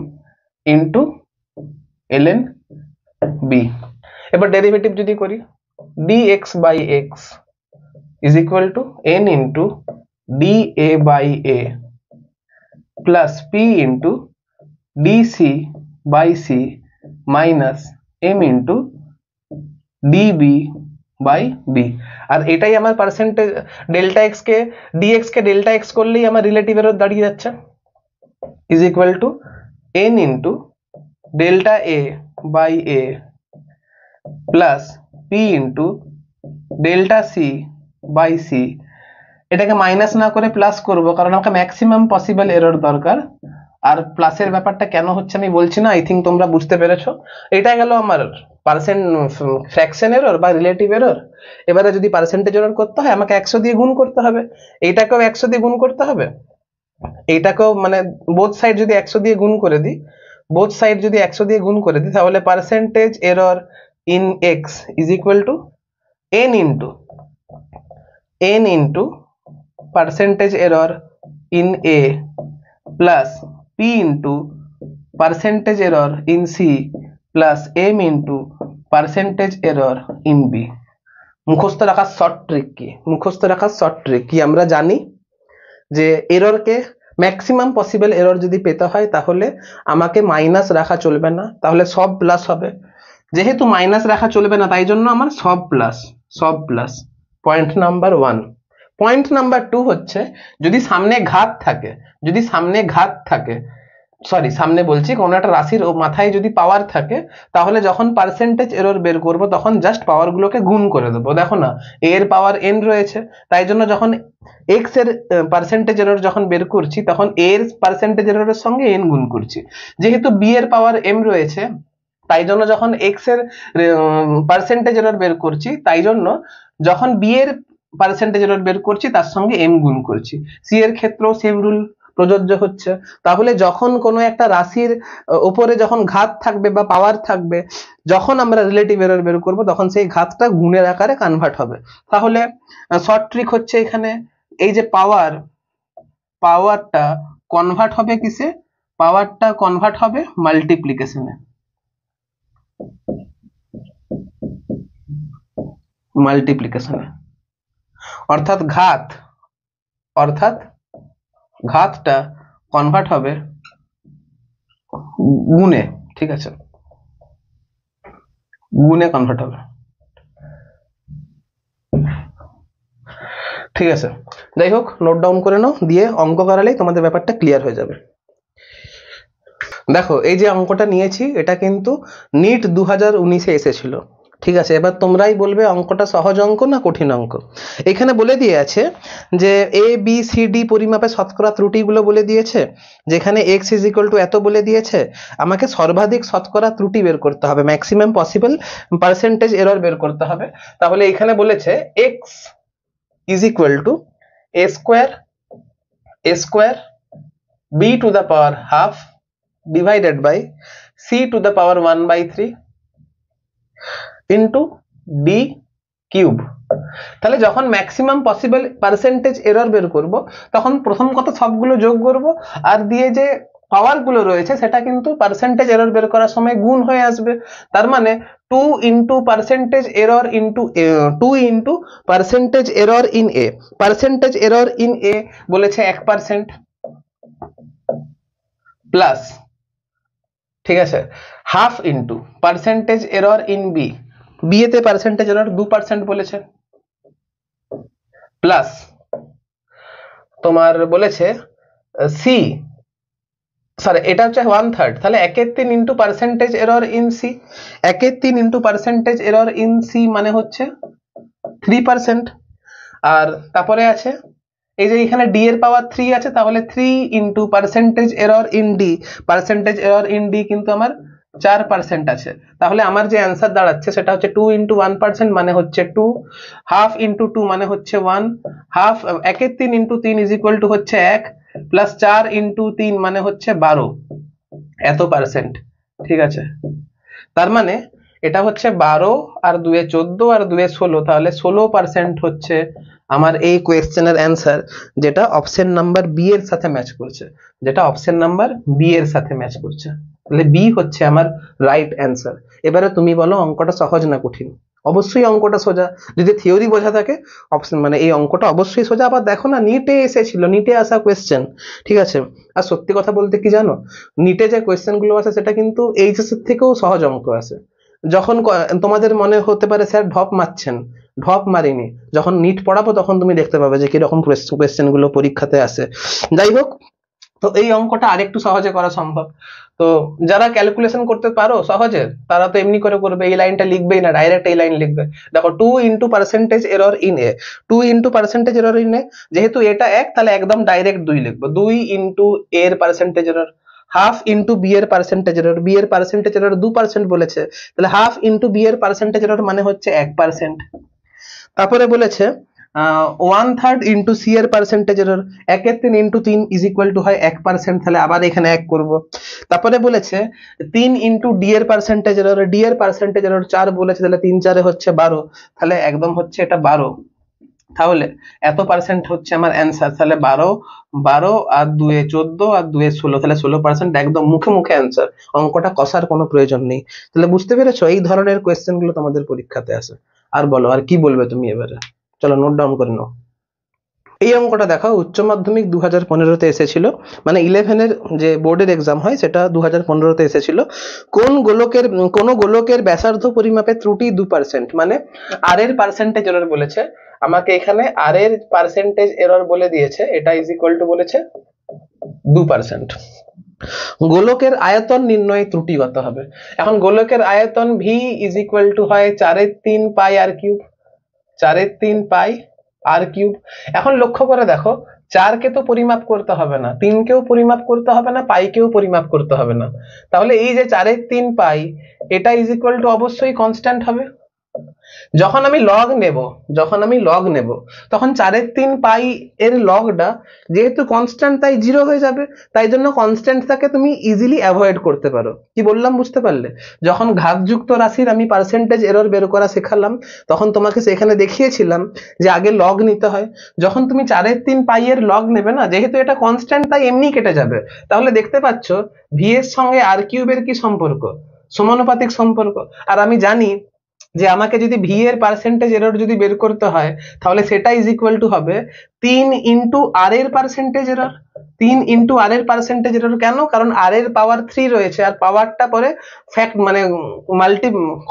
into ln b। এবার ডেরিভেটিভ যদি করি, dx by x is equal to n into dA by a plus p into dc by c minus m into dB by b। আর এটাই আমার percentage, delta X কে dx কে delta X করলেই আমার রিলেটিভ এরর দাঁড়িয়ে যাচ্ছে, is equal to n into delta A by A plus p into delta C by C. এটাকে মাইনাস না করে প্লাস করব, কারণ আমাকে ম্যাক্সিমাম পসিবল এরর দরকার। আর প্লাসের ব্যাপারটা কেন হচ্ছে আমি বলছি না, আই থিঙ্ক তোমরা বুঝতে পেরেছো। এটা গেল আমার ফ্র্যাকশন এরর বা রিলেটিভ এরর। এবারে যদি পার্সেন্টেজ এরর করতে হয় আমাকে 100 দিয়ে গুণ করতে হবে, এইটাকেও 100 দিয়ে গুণ করতে হবে, এইটাকেও, মানে বোথ সাইড যদি 100 দিয়ে গুণ করে দিই, তাহলে percentage error in x is equal to n into percentage error in a plus p into percentage error in c plus m into percentage error in b. মুখস্থ রাখার শর্ট ট্রিক কি? আমরা জানি যে এররকে ম্যাক্সিমাম পসিবল এরর যদি পেতে হয় তাহলে আমাকে মাইনাস রাখা চলবে না, তাহলে সব প্লাস হবে। যেহেতু মাইনাস রাখা চলবে না তাই জন্য আমার সব plus. Point number 1। Point number 2 হচ্ছে, যদি সামনে ঘাত থাকে, সরি সামনে বলছি, কোনো একটা রাশির মাথায় যদি পাওয়ার থাকে, তাহলে যখন পার্সেন্টেজ এরর বের করব তখন জাস্ট পাওয়ার গুলোকে গুণ করে দেবো। দেখো না, a এর পাওয়ার n রয়েছে, তাই জন্য যখন x এর পার্সেন্টেজ এরর যখন বের করছি তখন a এর পার্সেন্টেজ এররের সঙ্গে n গুণ করছি। যেহেতু b এর পাওয়ার m রয়েছে, তাই জন্য যখন x এর পার্সেন্টেজ এরর বের করছি, তাই জন্য যখন b এর পার্সেন্টেজ এরর বের করছি তার সঙ্গে m গুণ করছি। c এর ক্ষেত্রেও সেম রুল, প্রযোজ্য হচ্ছে। তাহলে যখন কোনো একটা রাশির উপরে যখন ঘাত থাকবে বা পাওয়ার থাকবে, যখন আমরা রিলেটিভ এরর বের করব তখন সেই ঘাতটা গুণের আকারে কনভার্ট হবে। তাহলে শর্ট ট্রিক হচ্ছে এখানে এই যে পাওয়ারটা কনভার্ট হবে কিসে, পাওয়ারটা কনভার্ট হবে মাল্টিপ্লিকেশনে, অর্থাৎ ঘাতটা কনভার্ট হবে গুণে, ঠিক আছে, গুণে কনভার্ট হবে, ঠিক আছে। যাই হোক, নোট ডাউন করে নাও, দিয়ে অঙ্ক করালেই তোমাদের ব্যাপারটা ক্লিয়ার হয়ে যাবে। দেখো এই যে অঙ্কটা নিয়েছি এটা কিন্তু নিট 2019-এ এসেছিল, ঠিক আছে। এবার তোমরাই বলবে অঙ্কটা সহজ অঙ্ক না কঠিন অঙ্ক। এখানে বলে দিয়ে আছে যে এ বি সি ডি পরিমাপে শতকরা ত্রুটিগুলো বলে দিয়েছে, যেখানে এক্স ইজ ইকুয়াল টু এত বলে দিয়েছে, আমাকে সর্বাধিক শতকরা ত্রুটি বের করতে হবে, ম্যাক্সিমাম পসিবল পার্সেন্টেজ এরর বের করতে হবে। তাহলে এখানে বলেছে x is equal to a square b to the power half divided by c to the power 1/3 into d cube. তাহলে যখন ম্যাক্সিমাম পসিবল পার্সেন্টেজ এরর বের করব তখন প্রথম কথা সবগুলো যোগ করব, আর দিয়ে যে পাওয়ার গুলো রয়েছে সেটা কিন্তু পার্সেন্টেজ এরর বের করার সময় গুণ হয়ে আসবে। তার মানে 2 into percentage error into 2 into percentage error in a, percentage error in a বলেছে 1%, প্লাস, ঠিক আছে, half into percentage error in b, b এতে পার্সেন্টেজ এরর 2% বলেছে, প্লাস তোমার বলেছে সি, সরি এটা হচ্ছে 1/3, তাহলে 1/3 into percentage error in c, 1/3 into percentage error in c মানে হচ্ছে 3%। আর তারপরে আছে এই যে এখানে ডি এর পাওয়ার 3 আছে, তাহলে 3 into percentage error in D, percentage error in D কিন্তু আমার 4% আছে। তাহলে আমার যে অ্যান্সার দাঁড়াচ্ছে সেটা হচ্ছে 2 ইন্টু 1% মানে হচ্ছে 2, হাফ ইন্টু 2 মানে হচ্ছে 1, half 1/3 into 3 is equal to হচ্ছে 1, প্লাস 4 ইন্টু 3 মানে হচ্ছে 12, এত পার্সেন্ট, ঠিক আছে। তার মানে এটা হচ্ছে 12 আর 2 এ 14 আর 2 এ 16, তাহলে 16% হচ্ছে আমার এই কোয়েশ্চেনের অ্যান্সার, যেটা অপশন নাম্বার বি এর সাথে ম্যাচ করছে, যেটা অপশন নাম্বার বি এর সাথে ম্যাচ করছে। তাহলে বি হচ্ছে আমার রাইট অ্যান্সার। এবারে তুমি বলো অঙ্কটা সহজ না কঠিন? অবশ্যই অঙ্কটা সোজা, যদি থিওরি বোঝা থাকে অপশন মানে এই অঙ্কটা অবশ্যই সোজা। আবার দেখো না নিটে এসেছিল, নিটে আসা কোয়েশ্চেন, ঠিক আছে। আর সত্যি কথা বলতে কি জানো, নিটে যে কোয়েশ্চেন গুলো আসে সেটা কিন্তু এইচএস এর থেকেও সহজ অঙ্ক আসে। যখন তোমাদের মনে হতে পারে স্যার ঢপ মারছেন, ঢপ মারিনি, যখন নিট পড়াবো তখন তুমি দেখতে পাবে যে কিরকম কোয়েশ্চেন গুলো পরীক্ষাতে আসে। যাই হোক, তো এই অঙ্কটা আরেকটু সহজে করা সম্ভব। তো যারা ক্যালকুলেশন করতে পারো সহজে তারা তো এমনি করে করবে, এই লাইনটা লিখবেই না, ডাইরেক্ট এই লাইন লিখবে। দেখো 2 into percentage error in A, 2 into percentage error in এ, যেহেতু এটা 1 তাহলে একদম ডাইরেক্ট 2 লিখবো, 2 ইন্টু এ এর percentage error, half into b এর পার্সেন্টেজ এরর, বি এর পার্সেন্টেজ এরর 2% বলেছে, তাহলে হাফ ইন্টু বি এর পার্সেন্টেজ এরর মানে হচ্ছে 1%। তারপরে বলেছে 1/3 ইন্টু সি এর percentage error, 1/3 into 3 is equal to হয় 1%, তাহলে আবার এখানে 1 করব। তারপরে বলেছে 3 ইন্টু ডি এর পার্সেন্টেজ এরর, ডি এর পার্সেন্টেজ এরর 4 বলেছে, তাহলে 3 4 হচ্ছে 12, তাহলে একদম হচ্ছে এটা 12, তাহলে এত পার্সেন্ট হচ্ছে আমার অ্যান্সার। তাহলে 12 আর 2 এ 14 আর 2 এ 16, তাহলে 16% একদম মুখে মুখে অ্যান্সার, অঙ্কটা কষার কোনো প্রয়োজন নেই। তাহলে বুঝতে পেরেছো এই ধরনের কোয়েশ্চেন গুলো তোমাদের পরীক্ষাতে আসে। আর বলো আর কি বলবে তুমি এবারে, চলো নোট ডাউন করে নাও। এই অঙ্কটা দেখো উচ্চ মাধ্যমিক 2015-তে এসেছিল, মানে 11-এর যে বোর্ডের এক্সাম হয় সেটা 2015-তে এসেছিল। কোন গোলকের ব্যাসার্ধ পরিমাপে ত্রুটি 2%, মানে আর এর পার্সেন্টেজ এরর বলেছে আমাকে, এখানে আর এর পার্সেন্টেজ এরর বলে দিয়েছে, এটা ইজ ইকুয়াল টু বলেছে 2%। গোলকের আয়তন নির্ণয়ে ত্রুটি কত হবে? এখন গোলকের আয়তন ভি ইজ ইকুয়াল টু হয় 4/3 পাই আর কিউব, 4/3 পাই আর কিউব। এখন লক্ষ্য করে দেখো 4 কে তো পরিমাপ করতে হবে না, 3 কেও পরিমাপ করতে হবে না, পাই কেও পরিমাপ করতে হবে না, তাহলে এই যে 4/3 পাই এটা ইজ ইকুয়াল টু অবশ্যই কনস্ট্যান্ট হবে, যখন আমি লগ নেব তখন 4/3 পাই এর লগটা যেহেতু কনস্ট্যান্ট তাই 0 হয়ে যাবে, তাই জন্য কনস্ট্যান্টটাকে তুমি ইজিলি অ্যাভয়েড করতে পারো। কি বললাম বুঝতে পারলে? যখন ঘাতযুক্ত রাশির আমি পার্সেন্টেজ এরর বের করা শেখালাম তখন তোমাকে সেখানে দেখিয়েছিলাম যে আগে লগ নিতে হয়। যখন তুমি 4/3 পাই এর লগ নেবে না, যেহেতু এটা কনস্ট্যান্ট তাই এমনি কেটে যাবে। তাহলে দেখতে পাচ্ছ ভি এর সঙ্গে আর কিউবের কি সম্পর্ক? সমানুপাতিক সম্পর্ক। আর আমি জানি যে আমাকে যদি ভি এর পার্সেন্টেজ এরর যদি বের করতে হয় তাহলে সেটা ইজ ইকুয়াল টু হবে 3 ইন্টু আর এর পার্সেন্টেজ এরর। 3 ইন্টু আর এর পার্সেন্টেজ এরর কেন? কারণ আর এর পাওয়ার 3 রয়েছে আর পাওয়ারটা পরে ফ্যাক্ট মানে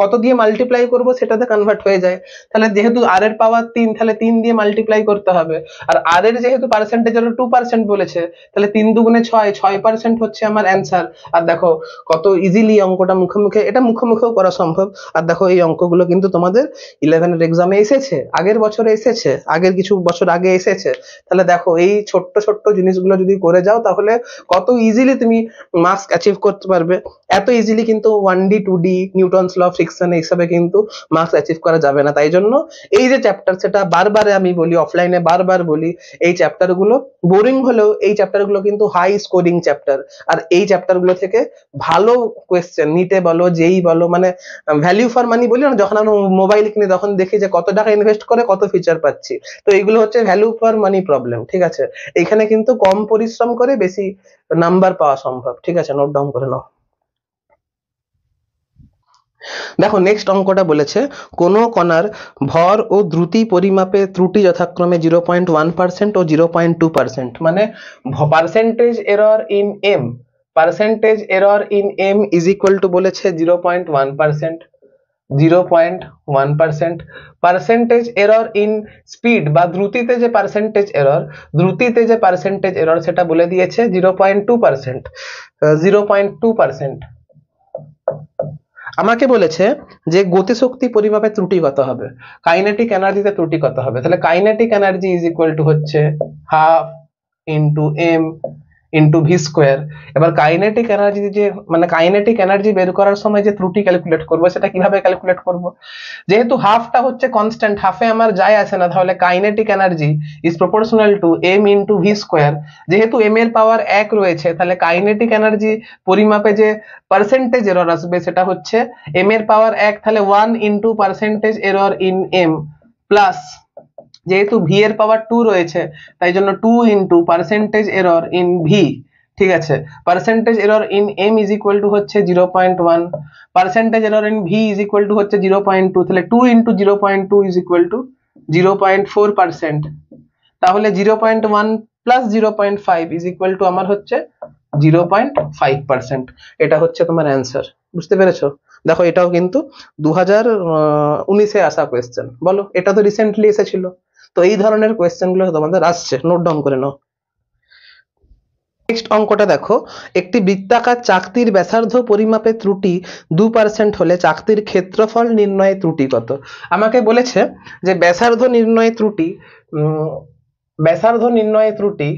কত দিয়ে মাল্টিপ্লাই করব সেটাতে কনভার্ট হয়ে যায়। তাহলে যেহেতু আর এর পাওয়ার 3 তাহলে 3 দিয়ে মাল্টিপ্লাই করতে হবে। আর আর এর যেহেতু পার্সেন্টেজ এরর 2% বলেছে তাহলে 3 দুগুণে 6% হচ্ছে আমার অ্যান্সার। আর দেখো কত ইজিলি অঙ্কটা মুখে এটা মুখেও করা সম্ভব। আর দেখো এই অঙ্কগুলো কিন্তু তোমাদের 11 এর এক্সামে এসেছে, আগের বছরে এসেছে, আগের কিছু বছর আগে এসেছে। তাহলে দেখো এই ছোট্ট ছোট্ট জিনিসগুলো যদি করে যাও তাহলে কত ইজিলি তুমি মার্কস অ্যাচিভ করতে পারবে। এত ইজিলি কিন্তু 1D 2D Newton's law of friction হিসাবে কিন্তু মার্কস অ্যাচিভ করা যাবে না। তাই জন্য এই যে চ্যাপ্টার সেটা বারবার আমি বলি, অফলাইনে বারবার বলি, এই চ্যাপ্টার গুলো বোরিং হলেও এই চ্যাপ্টার গুলো কিন্তু হাই স্কোরিং চ্যাপ্টার। আর এই চ্যাপ্টার গুলো থেকে ভালো কোয়েশ্চেন নিতে বলো, যেই বলো, মানে ভ্যালিউ ফর মানি বলি না, যখন আমরা মোবাইল কিনি তখন দেখি যে কত টাকা ইনভেস্ট করে কত ফিচার পাচ্ছি, তো এইগুলো হচ্ছে ভ্যালু ফর মানি প্রবলেম। ঠিক আছে, এখানে কিন্তু কম পরিশ্রম করে বেশি নাম্বার পাওয়া সম্ভব। ঠিক আছে, নোট ডাউন করে নাও। দেখো নেক্সট অঙ্কটা বলেছে কোন কণার ভর ও দ্রুতি পরিমাপে ত্রুটি যথাক্রমে 0.1% ও 0.2%। মানে percentage error in m, percentage error in m is equal to বলেছে 0.1%, 0.1%। পার্সেন্টেজ এরর ইন স্পিড বা দ্রুতিতে যে পার্সেন্টেজ এরর সেটা বলে দিয়েছে 0.2%, 0.2%। আমাকে বলেছে যে গতিশক্তি পরিমাপে ত্রুটি কত হবে, কাইনেটিক এনার্জিতে ত্রুটি কত হবে। তাহলে kinetic energy is equal to হচ্ছে half into M into V square. এবার কাইনেটিক এনার্জি যে মানে কাইনেটিক এনার্জি বের করার সময় যে ত্রুটি ক্যালকুলেট করব সেটা কিভাবে ক্যালকুলেট করব? যেহেতু হাফটা হচ্ছে কনস্ট্যান্ট, হাফে আমার যায় আসে না, তাহলে kinetic energy is proportional to m into V square. যেহেতু এম এর পাওয়ার 1 রয়েছে তাহলে কাইনেটিক এনার্জি পরিমাপে যে পার্সেন্টেজ এরর আসবে সেটা হচ্ছে এম এর পাওয়ার 1, তাহলে 1 into percentage error in m plus যেহেতু ভি এর পাওয়ার 2 রয়েছে তাই জন্য 2 into percentage error in v. ঠিক আছে, percentage error in m is equal to হচ্ছে 0.1, percentage error in v is equal to হচ্ছে 0.2, তাহলে 2 ইন্টু 0.2 ইজ ইকুয়াল টু 0.4%। তাহলে 0.1 প্লাস 0.5 ইজ ইকুয়াল টু আমার হচ্ছে 0.5%। এটা হচ্ছে তোমার অ্যান্সার। বুঝতে পেরেছো? দেখো এটাও কিন্তু 2019-এ আসা কোয়েশ্চেন। বলো, এটা তো রিসেন্টলি এসেছিল। তো এই ধরনের কোয়েশ্চেন গুলো তোমাদের আসছে, নোট ডাউন করে নাও। নেক্সট অঙ্কটা দেখো, একটি বৃত্তাকার চাকতির ব্যাসার্ধ পরিমাপে ত্রুটি 2% হলে চাকতির ক্ষেত্রফল নির্ণয়ে ত্রুটি কত? আমাকে বলেছে যে ব্যাসার্ধ নির্ণয়ে ত্রুটি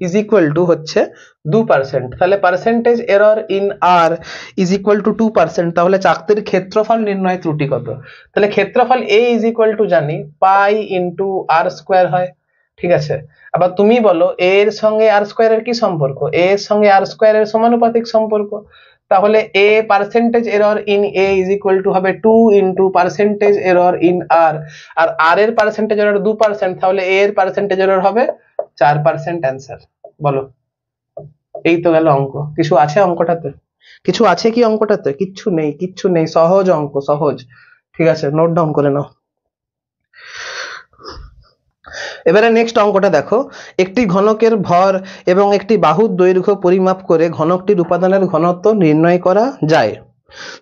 ইজ ইকুয়াল টু হচ্ছে 2%। তাহলে percentage error in r is equal to 2%। তাহলে চাকতির ক্ষেত্রফল নির্ণয় ত্রুটি কত? তাহলে ক্ষেত্রফল এ ইজ ইকুয়াল টু জানি পাই ইন্টু আর স্কোয়ার হয়। ঠিক আছে, আবার তুমি বলো এ এর সঙ্গে আর স্কোয়ারের কি সম্পর্ক? এ এর সঙ্গে আর স্কোয়ারের সমানুপাতিক সম্পর্ক। তাহলে এ percentage error in A is equal to হবে 2 into percentage error in R, আর আর এর পার্সেন্টেজ এরর 2%, তাহলে এ এর পার্সেন্টেজ এরর হবে 4%। অ্যান্সার বলো। এই তো গেল অঙ্ক। কিছু আছে অঙ্কটাতে? কিছু আছে কি অঙ্কটাতে? কিচ্ছু নেই, কিচ্ছু নেই, সহজ অঙ্ক, সহজ। ঠিক আছে, নোট ডাউন করে নাও। এবারে নেক্সট অঙ্কটা দেখো, একটি ঘনকের ভর এবং একটি বাহুর দৈর্ঘ্য পরিমাপ করে ঘনকটির উপাদানের ঘনত্ব নির্ণয় করা যায়।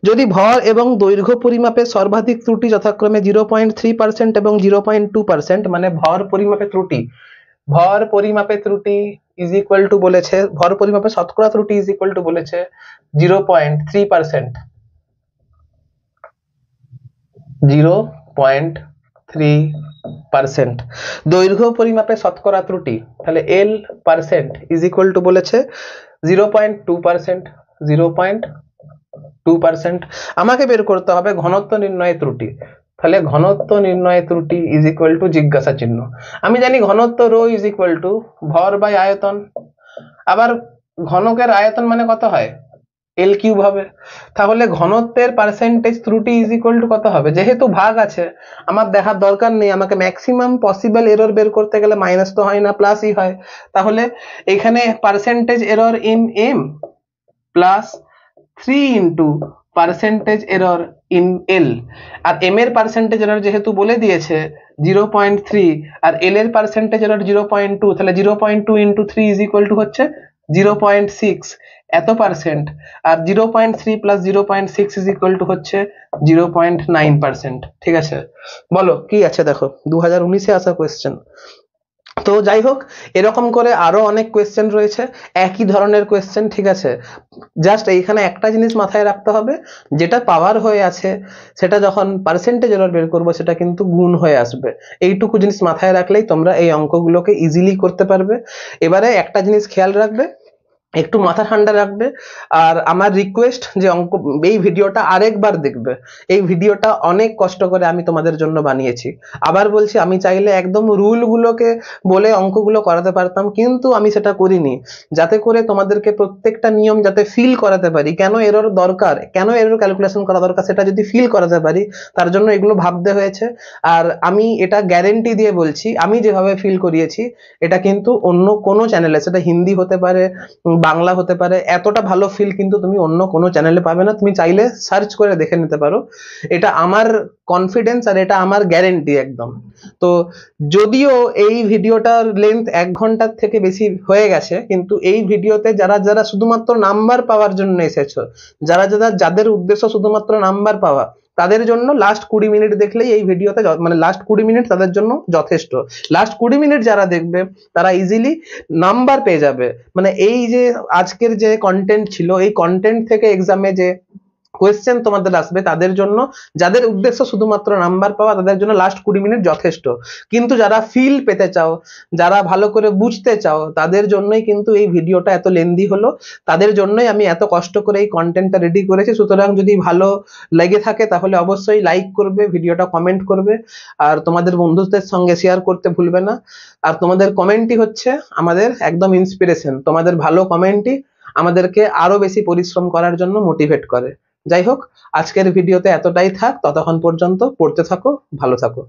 যদি ভর এবং দৈর্ঘ্য পরিমাপে সর্বাধিক ত্রুটি যথাক্রমে 0.3% এবং 0.2%, মানে ভর পরিমাপে ত্রুটি ইজ ইকুয়াল টু বলেছে, ভর পরিমাপে শতকরা ত্রুটি ইজ ইকুয়াল টু বলেছে 0.3%, 0.3%। দৈর্ঘ্য পরিমাপে শতকরা ত্রুটি, তাহলে এল পার্সেন্ট ইজ ইকুয়াল টু বলেছে 0.2%, 0.2%। আমাকে বের করতে হবে ঘনত্ব নির্ণয় ত্রুটি। তাহলে ঘনত্ব নির্ণয় ত্রুটি ইজ ইকুয়াল টু জিজ্ঞাসা চিহ্ন। আমি জানি ঘনত্ব রো ইজ ইকুয়াল টু ভর বাই আয়তন, আবার ঘনকের আয়তন মানে কত হয়, এল কিউব হবে। তাহলে ঘনত্বের পার্সেন্টেজ ত্রুটি ইজ ইকুয়াল টু কত হবে, যেহেতু ভাগ আছে আমার দেখার দরকার নেই, আমাকে ম্যাক্সিমাম পসিবল এরর বের করতে গেলে মাইনাস তো হয় না, প্লাসই হয়। তাহলে এখানে percentage error in m plus 3 into percentage error in l, আর এম এর পার্সেন্টেজ এরর যেহেতু বলে দিয়েছে 0.3 আর এল এর পার্সেন্টেজ এরর 0.2, তাহলে 0.2 ইন্টু 3 ইজ ইকুয়াল টু হচ্ছে 0.6 এত পার্সেন্ট, আর 0.3 প্লাস 0.6 ইজ ইকুয়াল টু হচ্ছে 0.9%। ঠিক আছে, বলো কি আছে, দেখো 2019-এ আসা কোয়েশ্চেন। তো যাই হোক, এরকম করে আরো অনেক কোয়েশ্চেন রয়েছে, একই ধরনের কোয়েশ্চেন। ঠিক আছে, জাস্ট এইখানে একটা জিনিস মাথায় রাখতে হবে, যেটা পাওয়ার হয়ে আছে সেটা যখন পার্সেন্টেজ এরর বের করবো সেটা কিন্তু গুণ হয়ে আসবে। এইটুকু জিনিস মাথায় রাখলেই তোমরা এই অঙ্কগুলোকে ইজিলি করতে পারবে। এবারে একটা জিনিস খেয়াল রাখবে, একটু মাথা ঠান্ডা রাখবে, আর আমার রিকোয়েস্ট যে অঙ্ক এই ভিডিওটা আরেকবার দেখবে। এই ভিডিওটা অনেক কষ্ট করে আমি তোমাদের জন্য বানিয়েছি। আবার বলছি, আমি চাইলে একদম রুলগুলোকে বলে অঙ্কগুলো করাতে পারতাম, কিন্তু আমি সেটা করিনি, যাতে করে তোমাদেরকে প্রত্যেকটা নিয়ম যাতে ফিল করাতে পারি, কেন এরর দরকার, কেন এরর ক্যালকুলেশন করা দরকার, সেটা যদি ফিল করাতে পারি তার জন্য এগুলো ভাবতে হয়েছে। আর আমি এটা গ্যারেন্টি দিয়ে বলছি, আমি যেভাবে ফিল করিয়েছি এটা কিন্তু অন্য কোনো চ্যানেলে, সেটা হিন্দি হতে পারে, বাংলা হতে পারে, এতটা ভালো ফিল কিন্তু তুমি অন্য কোনো চ্যানেলে পাবে না। তুমি চাইলে সার্চ করে দেখে নিতে পারো, এটা আমার কনফিডেন্স আর এটা আমার গ্যারেন্টি একদম। তো যদিও এই ভিডিওটার লেন্থ 1 ঘন্টার থেকে বেশি হয়ে গেছে, কিন্তু এই ভিডিওতে যারা যারা শুধুমাত্র নাম্বার পাওয়ার জন্য এসেছো, যাদের উদ্দেশ্য শুধুমাত্র নাম্বার পাওয়া, তাদের জন্য লাস্ট 20 মিনিট দেখলেই এই ভিডিওতে, মানে লাস্ট 20 মিনিট তাদের জন্য যথেষ্ট। লাস্ট 20 মিনিট যারা দেখবে তারা ইজিলি নাম্বার পেয়ে যাবে। মানে এই যে আজকের যে কন্টেন্ট ছিল, এই কন্টেন্ট থেকে এক্সামে যে কোয়েশ্চেন তোমাদের আসবে, তাদের জন্য, যাদের উদ্দেশ্য শুধুমাত্র নাম্বার পাওয়া, তাদের জন্য লাস্ট 20 মিনিট যথেষ্ট। কিন্তু যারা ফিল পেতে চাও, যারা ভালো করে বুঝতে চাও, তাদের জন্যই কিন্তু এই ভিডিওটা এত লেন্দি হলো, তাদের জন্যই আমি এত কষ্ট করে এই কন্টেন্টটা রেডি করেছি। সুতরাং যদি ভালো লেগে থাকে তাহলে অবশ্যই লাইক করবে, ভিডিওটা কমেন্ট করবে, আর তোমাদের বন্ধুদের সঙ্গে শেয়ার করতে ভুলবে না। আর তোমাদের কমেন্টই হচ্ছে আমাদের একদম ইন্সপিরেশন, তোমাদের ভালো কমেন্টই আমাদেরকে আরো বেশি পরিশ্রম করার জন্য মোটিভেট করে। যাই হোক, আজকের ভিডিওতে এতটাই থাক, ততক্ষণ পর্যন্ত পড়তে থাকো, ভালো থাকো।